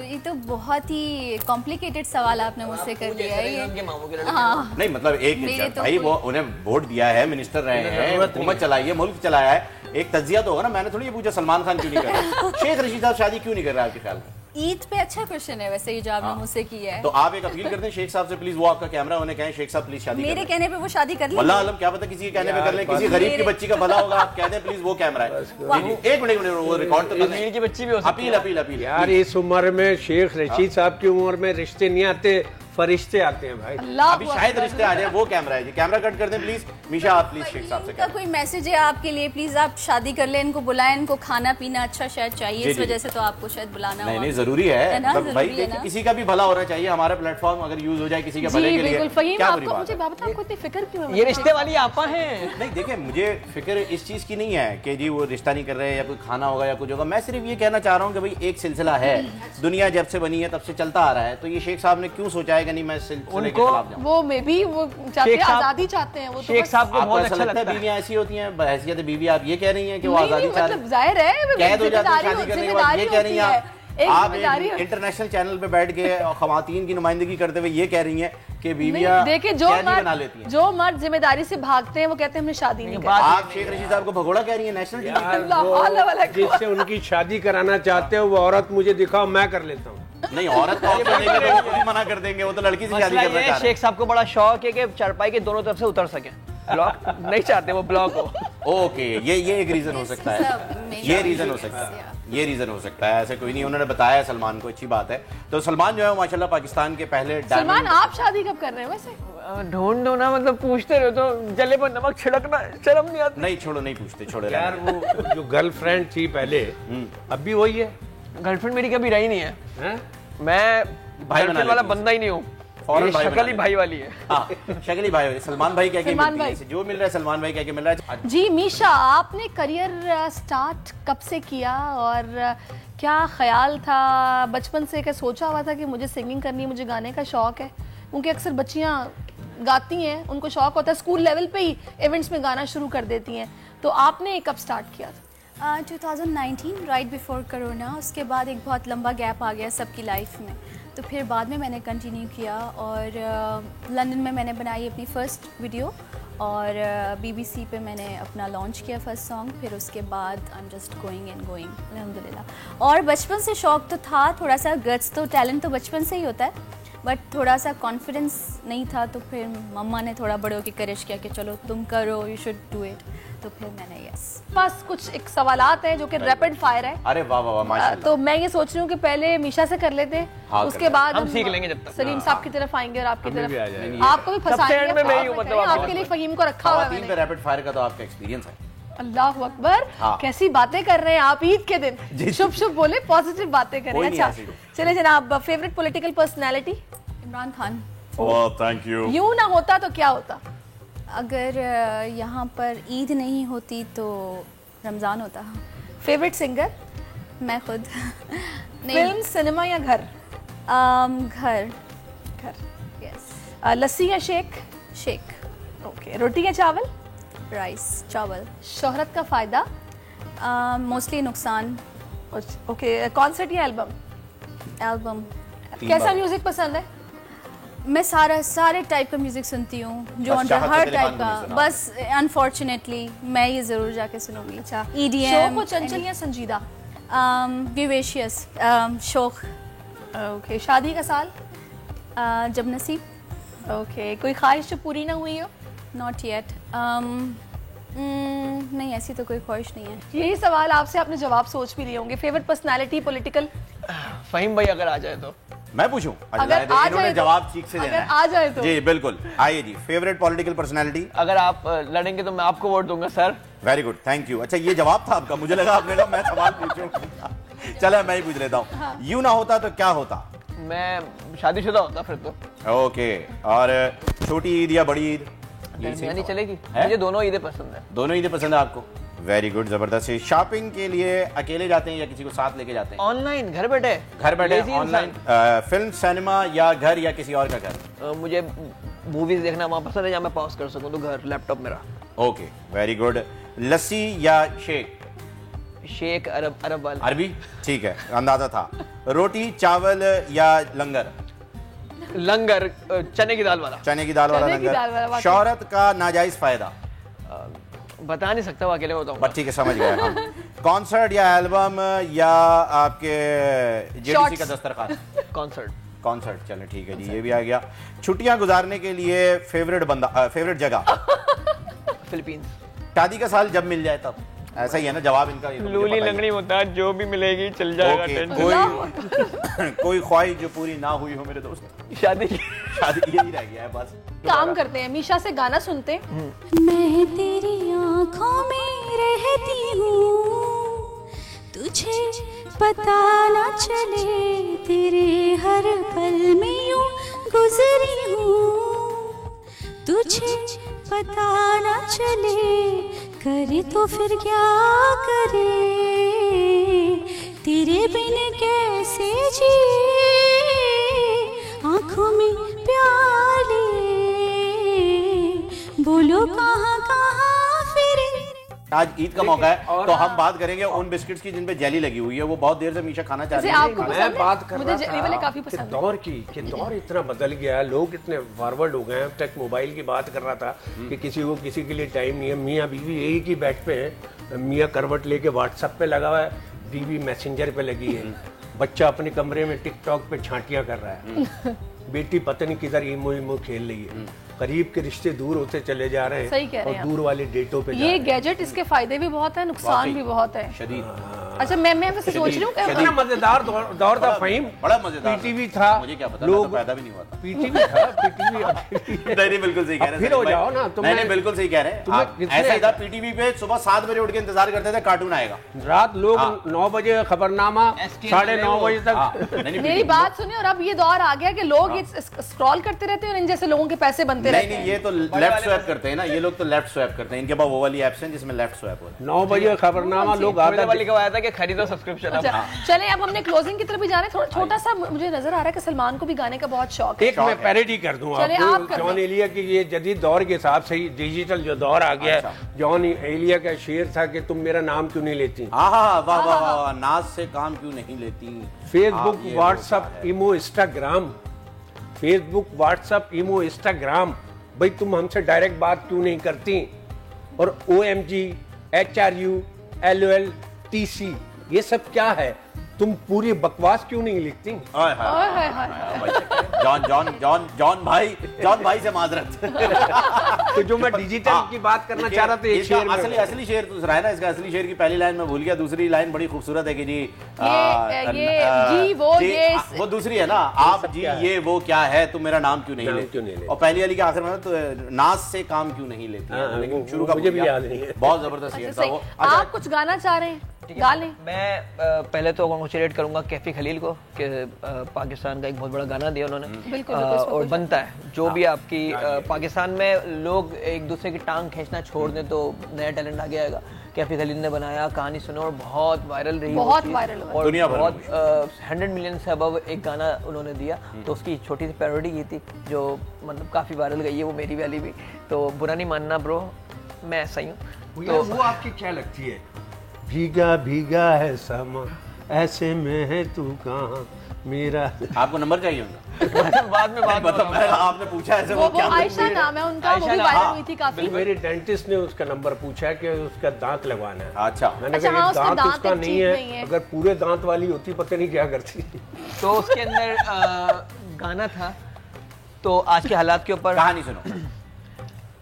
ये तो बहुत ही कॉम्प्लिकेटेड सवाल आपने मुझसे कर लिया है ये। हाँ। नहीं मतलब एक तो भाई वो उन्हें वोट दिया है, मिनिस्टर रहे हैं, हुकूमत चलाई है, मुल्क चलाया है, एक तज्जिया तो होगा ना। मैंने थोड़ी ये पूछा सलमान खान क्यों नहीं कर रहे, शेख रशीद साहब शादी क्यों नहीं कर रहे आपके ख्याल में? ईद पे अच्छा क्वेश्चन है वैसे, ये जो आपने मुझसे किया है। तो आप एक अपील करते हैं शेख साहब से, प्लीज वो आपका कैमरा उन्हें कहें शेख साहब प्लीज शादी मेरे कहने पे वो शादी कर ले। वल्लाह आलम क्या पता किसी के कहने पे कर ले, किसी गरीब की बच्ची का भला होगा, आप कह दें प्लीज वो कैमरा है। एक मिनट वो रिकॉर्ड तो करने की बच्ची भी हो सकती है। अपील यार, इस उम्र में शेख रशीद साहब की उम्र में रिश्ते नहीं आते, फरिश्ते आते हैं भाई। अभी शायद रिश्ते आ जाए, वो कैमरा है जी, कैमरा कट कर दें प्लीज। मीशा आप प्लीज शेख साहब से इनका कोई मैसेज है आपके लिए, प्लीज आप शादी कर ले, इनको बुलाएं, इनको खाना पीना अच्छा शायद चाहिए, इस वजह से तो आपको शायद बुलाना नहीं नहीं जरूरी है ना, भाई किसी का भी भला होना चाहिए, हमारा प्लेटफॉर्म अगर यूज हो जाए किसी के भले के लिए क्या बुरी बात है। आपको इतनी फिक्र क्यों है? ये रिश्ते वाली आपा है। नहीं देखिए, मुझे फिक्र इस चीज की नहीं है कि जी वो रिश्ता नहीं कर रहे या कोई खाना होगा या कुछ होगा, मैं सिर्फ ये कहना चाह रहा हूँ कि भाई एक सिलसिला है, दुनिया जब से बनी है तब से चलता आ रहा है, तो ये शेख साहब ने क्यों सोचा है कि नहीं मैं सिलसिले के खिलाफ जाऊं। वो मे भी वो चाहते हैं, आजादी चाहते हैं, वो शेख साहब को बहुत अच्छा लगता है। बीवियां ऐसी होती हैं, बहैसियत बीवी आप ये कह रही हैं कि वो आजादी मतलब जाहिर है कैद हो जाती है शादी करने के बाद, ये कह रही हैं आप इंटरनेशनल चैनल पे बैठ के खवातीन की नुमाइंदगी करते हुए ये कह रही हैं कि बीवियां देखिए जो मर्द जिम्मेदारी से भागते हैं वो कहते हैं हमने शादी नहीं की। आप शेख रशीद साहब को भगोड़ा कह रही हैं नेशनल टीवी? जिससे उनकी शादी कराना चाहते हो वो औरत मुझे दिखाओ, मैं कर लेता हूँ। नहीं, औरत को मना कर देंगे, वो तो लड़की से शादी करना चाह रहे हैं। शेख साहब को बड़ा शौक है कि चारपाई के दोनों तरफ से उतर सके, ब्लॉक नहीं चाहते वो ब्लॉक हो। ओके, ये एक रीजन हो सकता है, ये रीजन हो सकता है, ये रीजन हो सकता है। ऐसे कोई नहीं, उन्होंने बताया सलमान को, अच्छी बात है। तो सलमान जो है माशाल्लाह पाकिस्तान के पहले सलमान, आप शादी कब कर रहे हैं वैसे? ढूंढ ना, मतलब पूछते रहो तो जले पर नमक छिड़कना शर्म नहीं आती। नहीं छोड़ो, नहीं पूछते, छोड़ो यार। वो जो गर्लफ्रेंड थी पहले, अब भी वही है। गर्लफ्रेंड मेरी कभी रही नहीं है, मैं भाई वाला बंदा ही नहीं हूँ, शक्ल भाई वाली है। शक्ल भाई वाली। सलमान भाई क्या जो मिल रहा है, सलमान भाई क्या मिल रहा है। जी मीशा, आपने करियर स्टार्ट कब से किया और क्या ख्याल था बचपन से? क्या सोचा हुआ था कि मुझे सिंगिंग करनी है, मुझे गाने का शौक है? क्योंकि अक्सर बच्चियां गाती हैं, उनको शौक होता है, स्कूल लेवल पे ही इवेंट्स में गाना शुरू कर देती हैं। तो आपने कब स्टार्ट किया था? 2019 राइट बिफोर कोरोना। उसके बाद एक बहुत लंबा गैप आ गया सबकी लाइफ में, तो फिर बाद में मैंने कंटिन्यू किया और लंदन में मैंने बनाई अपनी फर्स्ट वीडियो और BBC पे मैंने अपना लॉन्च किया फर्स्ट सॉन्ग। फिर उसके बाद I am just going and going अल्हम्दुलिल्लाह। और बचपन से शौक तो था, थोड़ा सा गट्स तो टैलेंट तो बचपन से ही होता है, बट थोड़ा सा कॉन्फिडेंस नहीं था। तो फिर मम्मा ने थोड़ा बड़े होकर करेज किया कि चलो तुम करो, यू शुड डू इट। तो फिर मैंने पास कुछ एक सवालात हैं जो कि रैपिड फायर है। अरे वाह वाह माशाल्लाह। तो मैं ये सोच रही हूँ कि पहले मीशा से कर लेते हैं, हाँ, उसके बाद हम सीख लेंगे जब तक सलीम साहब की तरफ आएंगे और आपकी तरफ आपको भी फंसाएंगे। मतलब आपके लिए फहीम को रखा हुआ है। रैपिड फायर का तो आपका एक्सपीरियंस है। अल्लाह अकबर, कैसी बातें कर रहे हैं आप ईद के दिन। शुभ शुभ बोले, पॉजिटिव बातें करें। अच्छा चले जनाब, favourite political personality? Imran Khan. Thank you. यूं ना होता तो क्या होता? अगर यहाँ पर ईद नहीं होती तो रमज़ान होता। Favourite singer? मैं खुद। फिल्म, सिनेमा या घर? घर। यस। लस्सी या शेक? शेक। ओके। रोटी या चावल? राइस, चावल। शोहरत का फ़ायदा? मोस्टली नुकसान। ओके। कॉन्सर्ट या एल्बम? एल्बम। कैसा म्यूजिक पसंद है? मैं सारे टाइप का म्यूजिक सुनती हूँ, जो हर टाइप का। बस अनफॉर्चुनेटली मैं ये जरूर जाके सुनूंगी। अच्छा। EDM। शौक चंचल या संजीदा? विवेशियस। शौक। ओके। शादी का साल? जब नसीब। ओके। कोई ख्वाहिश जो पूरी ना हुई हो? Not yet. नहीं, ऐसी तो कोई ख्वाहिश नहीं है। यही सवाल आपसे आपने जवाब सोच भी लिए होंगे। Favourite personality political? फहीम भाई अगर आ जाए तो मैं पूछूं? अगर आ जाए जवाब ठीक से देना है। आ जाए तो जी बिल्कुल। आइए जी, फेवरेट पॉलिटिकल पर्सनालिटी? अगर आप लड़ेंगे तो मैं आपको वोट दूंगा sir. Very good, thank you. अच्छा ये जवाब था आपका, मुझे लगा आपने कहा मैं सवाल पूछूं। चलो मैं ही पूछ लेता हूँ। यूं ना होता तो क्या होता? मैं शादीशुदा होता फिर तो। ओके। और छोटी ईद या बड़ी ईद? नहीं चलेगी, मुझे दोनों ईदें पसंद है। दोनों ईदें पसंद है आपको? वेरी गुड, जबरदस्त। शॉपिंग के लिए अकेले जाते हैं या किसी को साथ लेके जाते हैं? ऑनलाइन, घर बैठे ऑनलाइन। फिल्म, सिनेमा या घर या किसी और का घर? मुझे मूवीज देखना वहाँ पसंद है जहाँ मैं पॉज कर सकूँ, तो घर, लैपटॉप मेरा। Okay, very good. लस्सी या शेक? शेक। अरब वाला। अरबी, ठीक है, अंदाजा था। रोटी, चावल या लंगर? लंगर। चने की दाल वाला। चने की दाल वाला लंगर। शोहरत का नाजायज फायदा? बता नहीं सकता, वो अकेले होता हूँ। ठीक है, समझ गए हम। कॉन्सर्ट या एल्बम या आपके जेडीसी का दस्तरखान? कॉन्सर्ट। चले ठीक है जी, ये भी आ गया। छुट्टियां गुजारने के लिए फेवरेट जगह? फिलीपींस। शादी का साल जब मिल जाए तब? ऐसा ही है ना जवाब इनका? लूली लंगड़ी होता है, जो भी मिलेगी चल जाएगा। कोई ख्वाहिश जो पूरी ना हुई हो मेरे दोस्त? शादी यही रह गया है बस। काम करते हैं, मीशा से गाना सुनते हैं। मैं तेरी आँखों में रहती हूँ, तुझे पता ना चले, तेरे हर पल में यूं गुजरी हूँ, तुझे पता ना चले, करे तो फिर क्या करे, तेरे बिन कैसे जी, आँखों में प्याले, बोलो कहाँ कहाँ फिरे, आज ईद का मौका है तो हम बात करेंगे उन बिस्किट्स की जिन पे जेली लगी हुई है। वो बहुत देर से मीशा खाना चाह रही है। मैं बात कर रहा था कि दौर की दौर इतना बदल गया, लोग इतने फॉरवर्ड हो गए हैं। अब तक मोबाइल की बात कर रहा था कि किसी को किसी के लिए टाइम नहीं है। मियाँ बीवी एक ही बेड पे हैं, मियाँ करवट लेके व्हाट्सएप पे लगा हुआ है, बीवी मैसेंजर पे लगी है, बच्चा अपने कमरे में टिकटॉक पे छांटियां कर रहा है, बेटी पता नहीं किधर इमो खेल रही है। करीब के रिश्ते दूर होते चले जा रहे हैं। सही कह रहे हैं और दूर वाले डेटों पे ये गैजेट, इसके फायदे भी बहुत है, नुकसान भी बहुत है शदीद। अच्छा मैं वैसे सोच रही हूँ कितना मजेदार दौर था फ़हीम। बड़ा मजेदार पीटीवी था, मुझे क्या पता, लोग पैदा भी नहीं हुआ था। पीटीवी था, पीटीवी नहीं बिल्कुल सही कह रहे हैं। फिर हो जाओ ना तुम। नहीं बिल्कुल सही कह रहे हैं। ऐसा ही था, पीटीवी पे सुबह 7 बजे उठ के इंतजार करते थे कार्टून आएगा। रात लोग 9 बजे खबरनामा, 9:30 बजे तक। मेरी बात सुनिए, और अब ये दौर आ गया कि लोग स्क्रॉल करते रहते हैं और इन जैसे लोगों के पैसे बनते रहते हैं। नहीं ये तो लेफ्ट स्वैप करते हैं ना, ये लोग तो लेफ्ट स्वैप करते हैं। इनके पास वो वाली एप्स हैं जिसमें लेफ्ट स्वैप होता है। 9 बजे खबरनामा लोग आधा वाली का आया था कि खरीदो सब्सक्रिप्शन। चले अब हमने क्लोजिंग की तरफ भी जाने। थोड़ा छोटा सा मुझे नजर आ रहा है कि सलमान को भी गाने का बहुत शौक है। एक मैं पैरोडी कर दूं आपको। जॉन एलिया की ये जदीद दौर के हिसाब से ही डिजिटल जो दौर आ गया है, जॉन एलिया का शेर था कि तुम मेरा नाम क्यों नहीं लेती। वाह वाह, नाज से काम क्यों नहीं लेती। फेसबुक, व्हाट्सएप, इमो, इंस्टाग्राम, फेसबुक, व्हाट्सएप, इमो, इंस्टाग्राम, भाई तुम हमसे डायरेक्ट बात क्यों नहीं करती। और OMG, HRU, LOL, TC, ये सब क्या है? तुम पूरी बकवास क्यों नहीं लिखती? जॉन भाई से माजरत। तो जो मैं डिजिटल की बात करना चाह रहा था, एक शेर असली शेर तो रहा है ना। इसका असली शेर की पहली लाइन मैं भूल गया, दूसरी लाइन बड़ी खूबसूरत है कि जी वो दूसरी है ना, आप जी ये वो क्या है, तुम मेरा नाम क्यों नहीं लेते। और पहली वाली के आखिर में तो नाज से काम क्यों नहीं लेते। लेकिन शुरू का मुझे भी याद नहीं है। बहुत जबरदस्त शेर था वो। आप कुछ गाना चाह रहे हैं? मैं पहले तो कॉन्ग्रेचुलेट करूंगा कैफी खलील को कि पाकिस्तान का एक बहुत बड़ा गाना दिया उन्होंने। और बनता है जो भी आपकी पाकिस्तान में लोग एक दूसरे की टांग खींचना छोड़ दें तो नया टैलेंट आगे आएगा। कैफी खलील ने बनाया, कहानी सुनो और बहुत वायरल रही, बहुत वायरल और बहुत 100 मिलियन से अबव एक गाना उन्होंने दिया। तो उसकी छोटी सी पैरोडी की थी जो मतलब काफी वायरल गई है, वो मेरी वाली भी। तो बुरा नहीं मानना ब्रो, मैं ऐसा ही हूँ। तो वो आपकी क्या लगती है? भीगा भीगा है समा, ऐसे में है तू कहाँ मेरा। आपको नंबर चाहिए उनका? बाद में बात आपने पूछा ऐसे वो क्या आयशा नाम है उनका, वो भी वायरल हुई थी काफी। मेरे डेंटिस्ट ने उसका नंबर पूछा कि उसका दांत लगवाना है। अच्छा मैंने कहा दांत उसका नहीं है, अगर पूरे दांत वाली होती पता नहीं क्या करती। तो उसके अंदर गाना था, तो आज के हालात के ऊपर कहानी सुनो।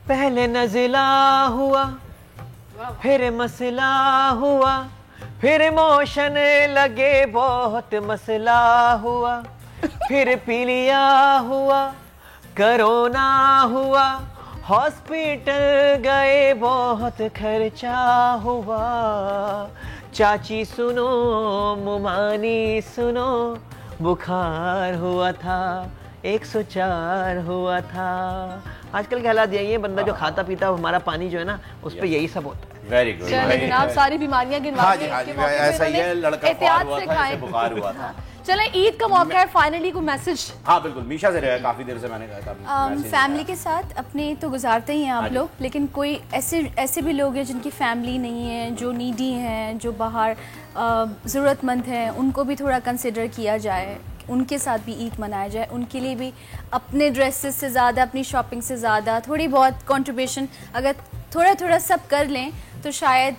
पहले नज़ला हुआ, फिर मसला हुआ, फिर इमोशन लगे बहुत मसला हुआ, फिर पीलिया हुआ, कोरोना हुआ, हॉस्पिटल गए बहुत खर्चा हुआ। चाची सुनो, मुमानी सुनो, बुखार हुआ था, 104 हुआ था। आजकल के हालात यही है, बंदा जो खाता पीता हमारा पानी जो है ना, उस पर यही सब होता है। Very good. जनाब सारी बीमारियां गिनवा दी, ऐसा ही है, लड़का एहतियात से खाएं, बुखार हुआ था। चले ईद का मौका है, फाइनली कोई मैसेज। हाँ बिल्कुल, मीशा से रहा काफी देर से मैंने कहा था। फैमिली के साथ अपने तो गुजारते ही हैं आप लोग, लेकिन कोई ऐसे भी लोग हैं जिनकी फैमिली नहीं है, जो नीडी हैं, जो बाहर ज़रूरतमंद हैं, उनको भी थोड़ा कंसिडर किया जाए, उनके साथ भी ईद मनाया जाए। उनके लिए भी अपने ड्रेसेस से ज़्यादा, अपनी शॉपिंग से ज़्यादा थोड़ी बहुत कंट्रीब्यूशन अगर थोड़ा थोड़ा सब कर लें तो शायद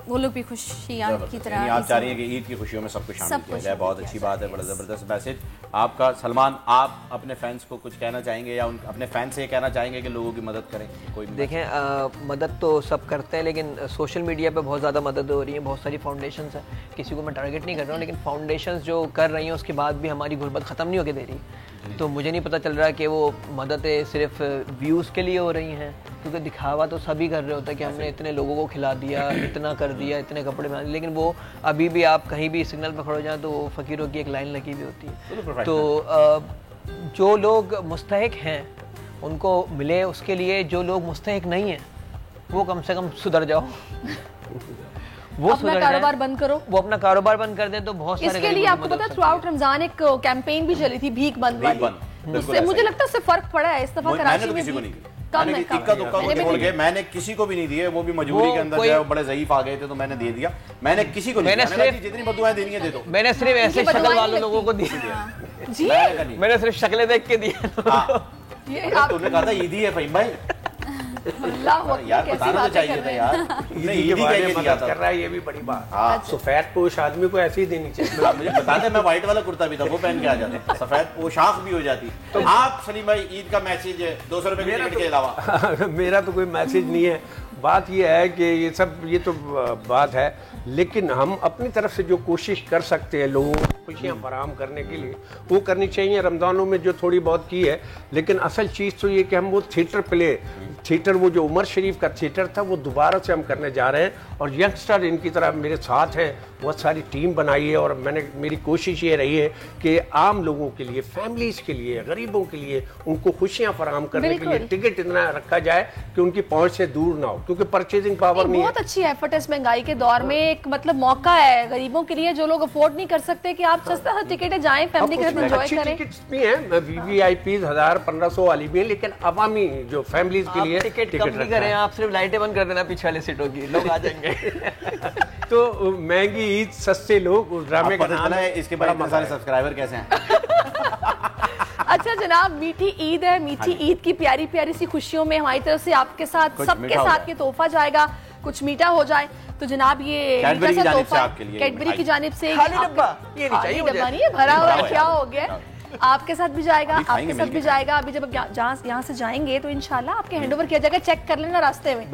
वो लोग भी खुशियाँ की तरह। आप चाह रही हैं कि ईद की खुशियों में सब कुछ शामिल किया जाए, बहुत अच्छी बात है, बड़ा ज़बरदस्त मैसेज आपका। सलमान, आप अपने फैंस को कुछ कहना चाहेंगे या अपने फैंस से कहना चाहेंगे कि लोगों की मदद करें? कोई देखें, मदद तो सब करते हैं, लेकिन सोशल मीडिया पे बहुत ज़्यादा मदद हो रही है, बहुत सारी फाउंडेशंस हैं, किसी को मैं टारगेट नहीं कर रहा हूँ, लेकिन फाउंडेशंस जो कर रही हैं उसके बाद भी हमारी गुर्बत ख़त्म नहीं होकर दे रही। तो मुझे नहीं पता चल रहा कि वो मददें सिर्फ व्यूज़ के लिए हो रही हैं, क्योंकि दिखावा तो सभी कर रहे होते हैं कि हमने इतने लोगों को खिला दिया, इतना कर दिया, इतने कपड़े बना दिए, लेकिन वो अभी भी आप कहीं भी सिग्नल पर खड़े हो जाए तो वो फ़कीरों की एक लाइन लगी हुई होती है। तो जो लोग मुस्तहिक हैं उनको मिले, उसके लिए जो लोग मुस्तहिक नहीं हैं वो कम से कम सुधर जाओ। वो अपना कारोबार बंद करो, वो अपना कारोबार बंद कर दे तो बहुत सारे। इसके लिए आपको पता है थ्रू आउट रमजान एक कैंपेन भी चली थी, भीख बंद वाली। मुझे लगता है उससे फर्क पड़ा है इस दफा। कराची में मैंने इक्का दुक्का को छोड़ के मैंने किसी को भी नहीं दिए, वो भी मजबूरी के अंदर जो बड़े ज़ईफ आ गए थे तो मैंने दे दिया। मैंने किसी को नहीं दिया, जितनी बदुआएं देनी है दे दो। मैंने सिर्फ ऐसे शक्ल वाले लोगों को दिया जी, मैंने सिर्फ शक्लें देख के दिया। तुमने कहा था ईदी है फहीम भाई, यार बताना तो चाहिए था यार। ईदी के बारे में मदद कर रहा है, ये भी बड़ी बात। हाँ, सफेद पोश आदमी को ऐसे ही देनी चाहिए। मुझे बता दे, मैं व्हाइट वाला कुर्ता भी था वो पहन के आ जाते, सफेद पोशाक भी हो जाती। तो आप सलीम भाई ईद का मैसेज 200 रुपए की टिकट के अलावा? मेरा तो कोई मैसेज नहीं है। बात ये है कि ये तो बात है, लेकिन हम अपनी तरफ से जो कोशिश कर सकते हैं लोगों को खुशियाँ फराहम करने के लिए वो करनी चाहिए। रमज़ानों में जो थोड़ी बहुत की है, लेकिन असल चीज़ तो ये कि हम वो थिएटर वो जो उमर शरीफ का थिएटर था वो दोबारा से हम करने जा रहे हैं। और यंगस्टर इनकी तरह मेरे साथ हैं, बहुत सारी टीम बनाई है। और मेरी कोशिश ये रही है कि आम लोगों के लिए, फैमिलीज़ के लिए, गरीबों के लिए उनको खुशियाँ फराहम करने के लिए टिकट इतना रखा जाए कि उनकी पहुँच से दूर ना हो, क्योंकि परचेजिंग पावर नहीं है। बहुत अच्छी एफर्ट है इस महंगाई के दौर में, एक मतलब मौका है गरीबों के लिए जो लोग अफोर्ड नहीं कर सकते कि आप सस्ता टिकटें जाएं, फैमिली के साथ एंजॉय करें। टिकट्स भी हैं, वीवीआईपी 1000-1500 वाली भी है, लेकिन अवामी जो फैमिलीज के लिए टिकट कम नहीं करें, आप सिर्फ लाइटें बंद कर देना पीछे वाले सीटों की, लोग आ जाएंगे। तो महंगी ईद, सस्ते लोग, ड्रामे का नाम है। इसके बाद इतने सारे सब्सक्राइबर कैसे हैं? अच्छा जनाब, मीठी ईद है, मीठी ईद की प्यारी प्यारी सी खुशियों में हमारी तरफ से आपके साथ, सबके साथ ये तोहफा जाएगा, कुछ मीठा हो जाए। तो जनाब ये कैडबरी की जानिब से डब्बा नहीं है, भरा हुआ क्या हो गया, आपके साथ भी जाएगा, आपके साथ भी जाएगा। अभी जब यहाँ से जाएंगे तो इंशाल्लाह आपके हैंडओवर किया जाएगा, चेक कर लेना रास्ते में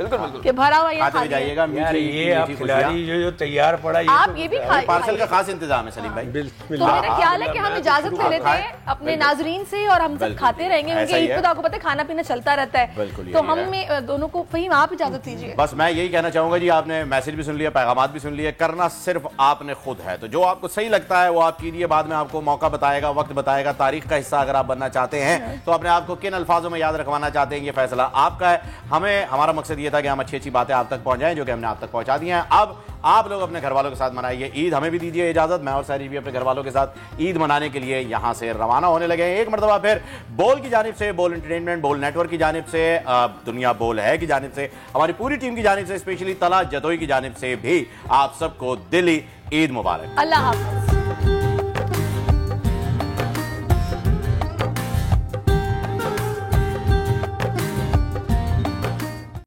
कि भरा हुआ जाइएगा। ये आप खिलाड़ी जो तैयार पड़ा, आप ये भी खाए, पार्सल का खास इंतजाम है सलीम भाई। तो मेरा ख्याल है कि हम इजाजत ले लेते हैं अपने नाजरीन से और हम सब खाते रहेंगे, उनके ईद को आपको पता है खाना पीना चलता रहता है, तो हम दोनों को फहीम आप इजाजत दीजिए। बस मैं यही कहना चाहूंगा जी, आपने मैसेज भी सुन लिया, पैगाम भी सुन लिए, करना सिर्फ आपने खुद है। तो जो आपको सही लगता है वो आप कीजिए, बाद में आपको मौका बताएगा, वक्त बताएगा, तारीख का हिस्सा अगर आप बनना चाहते हैं तो अपने आप को किन अल्फाजों में याद रखवाना चाहते हैं, ये फैसला आपका है। हमारा मकसद ये था कि हम अच्छी अच्छी बातें आप तक पहुंचाएं, जो कि हमने आप तक पहुंचा दी हैं। अब आप लोग अपने घर वालों के साथ मनाइए ईद, हमें भी दीजिए इजाजत, मैं और सारी भी अपने घर वालों के साथ ईद मनाने के लिए यहां से रवाना होने लगे हैं। एक मरतबा फिर बोल की जानिब से, बोल एंटरटेनमेंट, बोल नेटवर्क की जानिब से, दुनिया बोल है की जानिब से, हमारी पूरी टीम की जानिब से, स्पेशली तला जतोई की जानिब से भी आप सबको दिली ईद मुबारक। अल्लाह हाफ़िज़।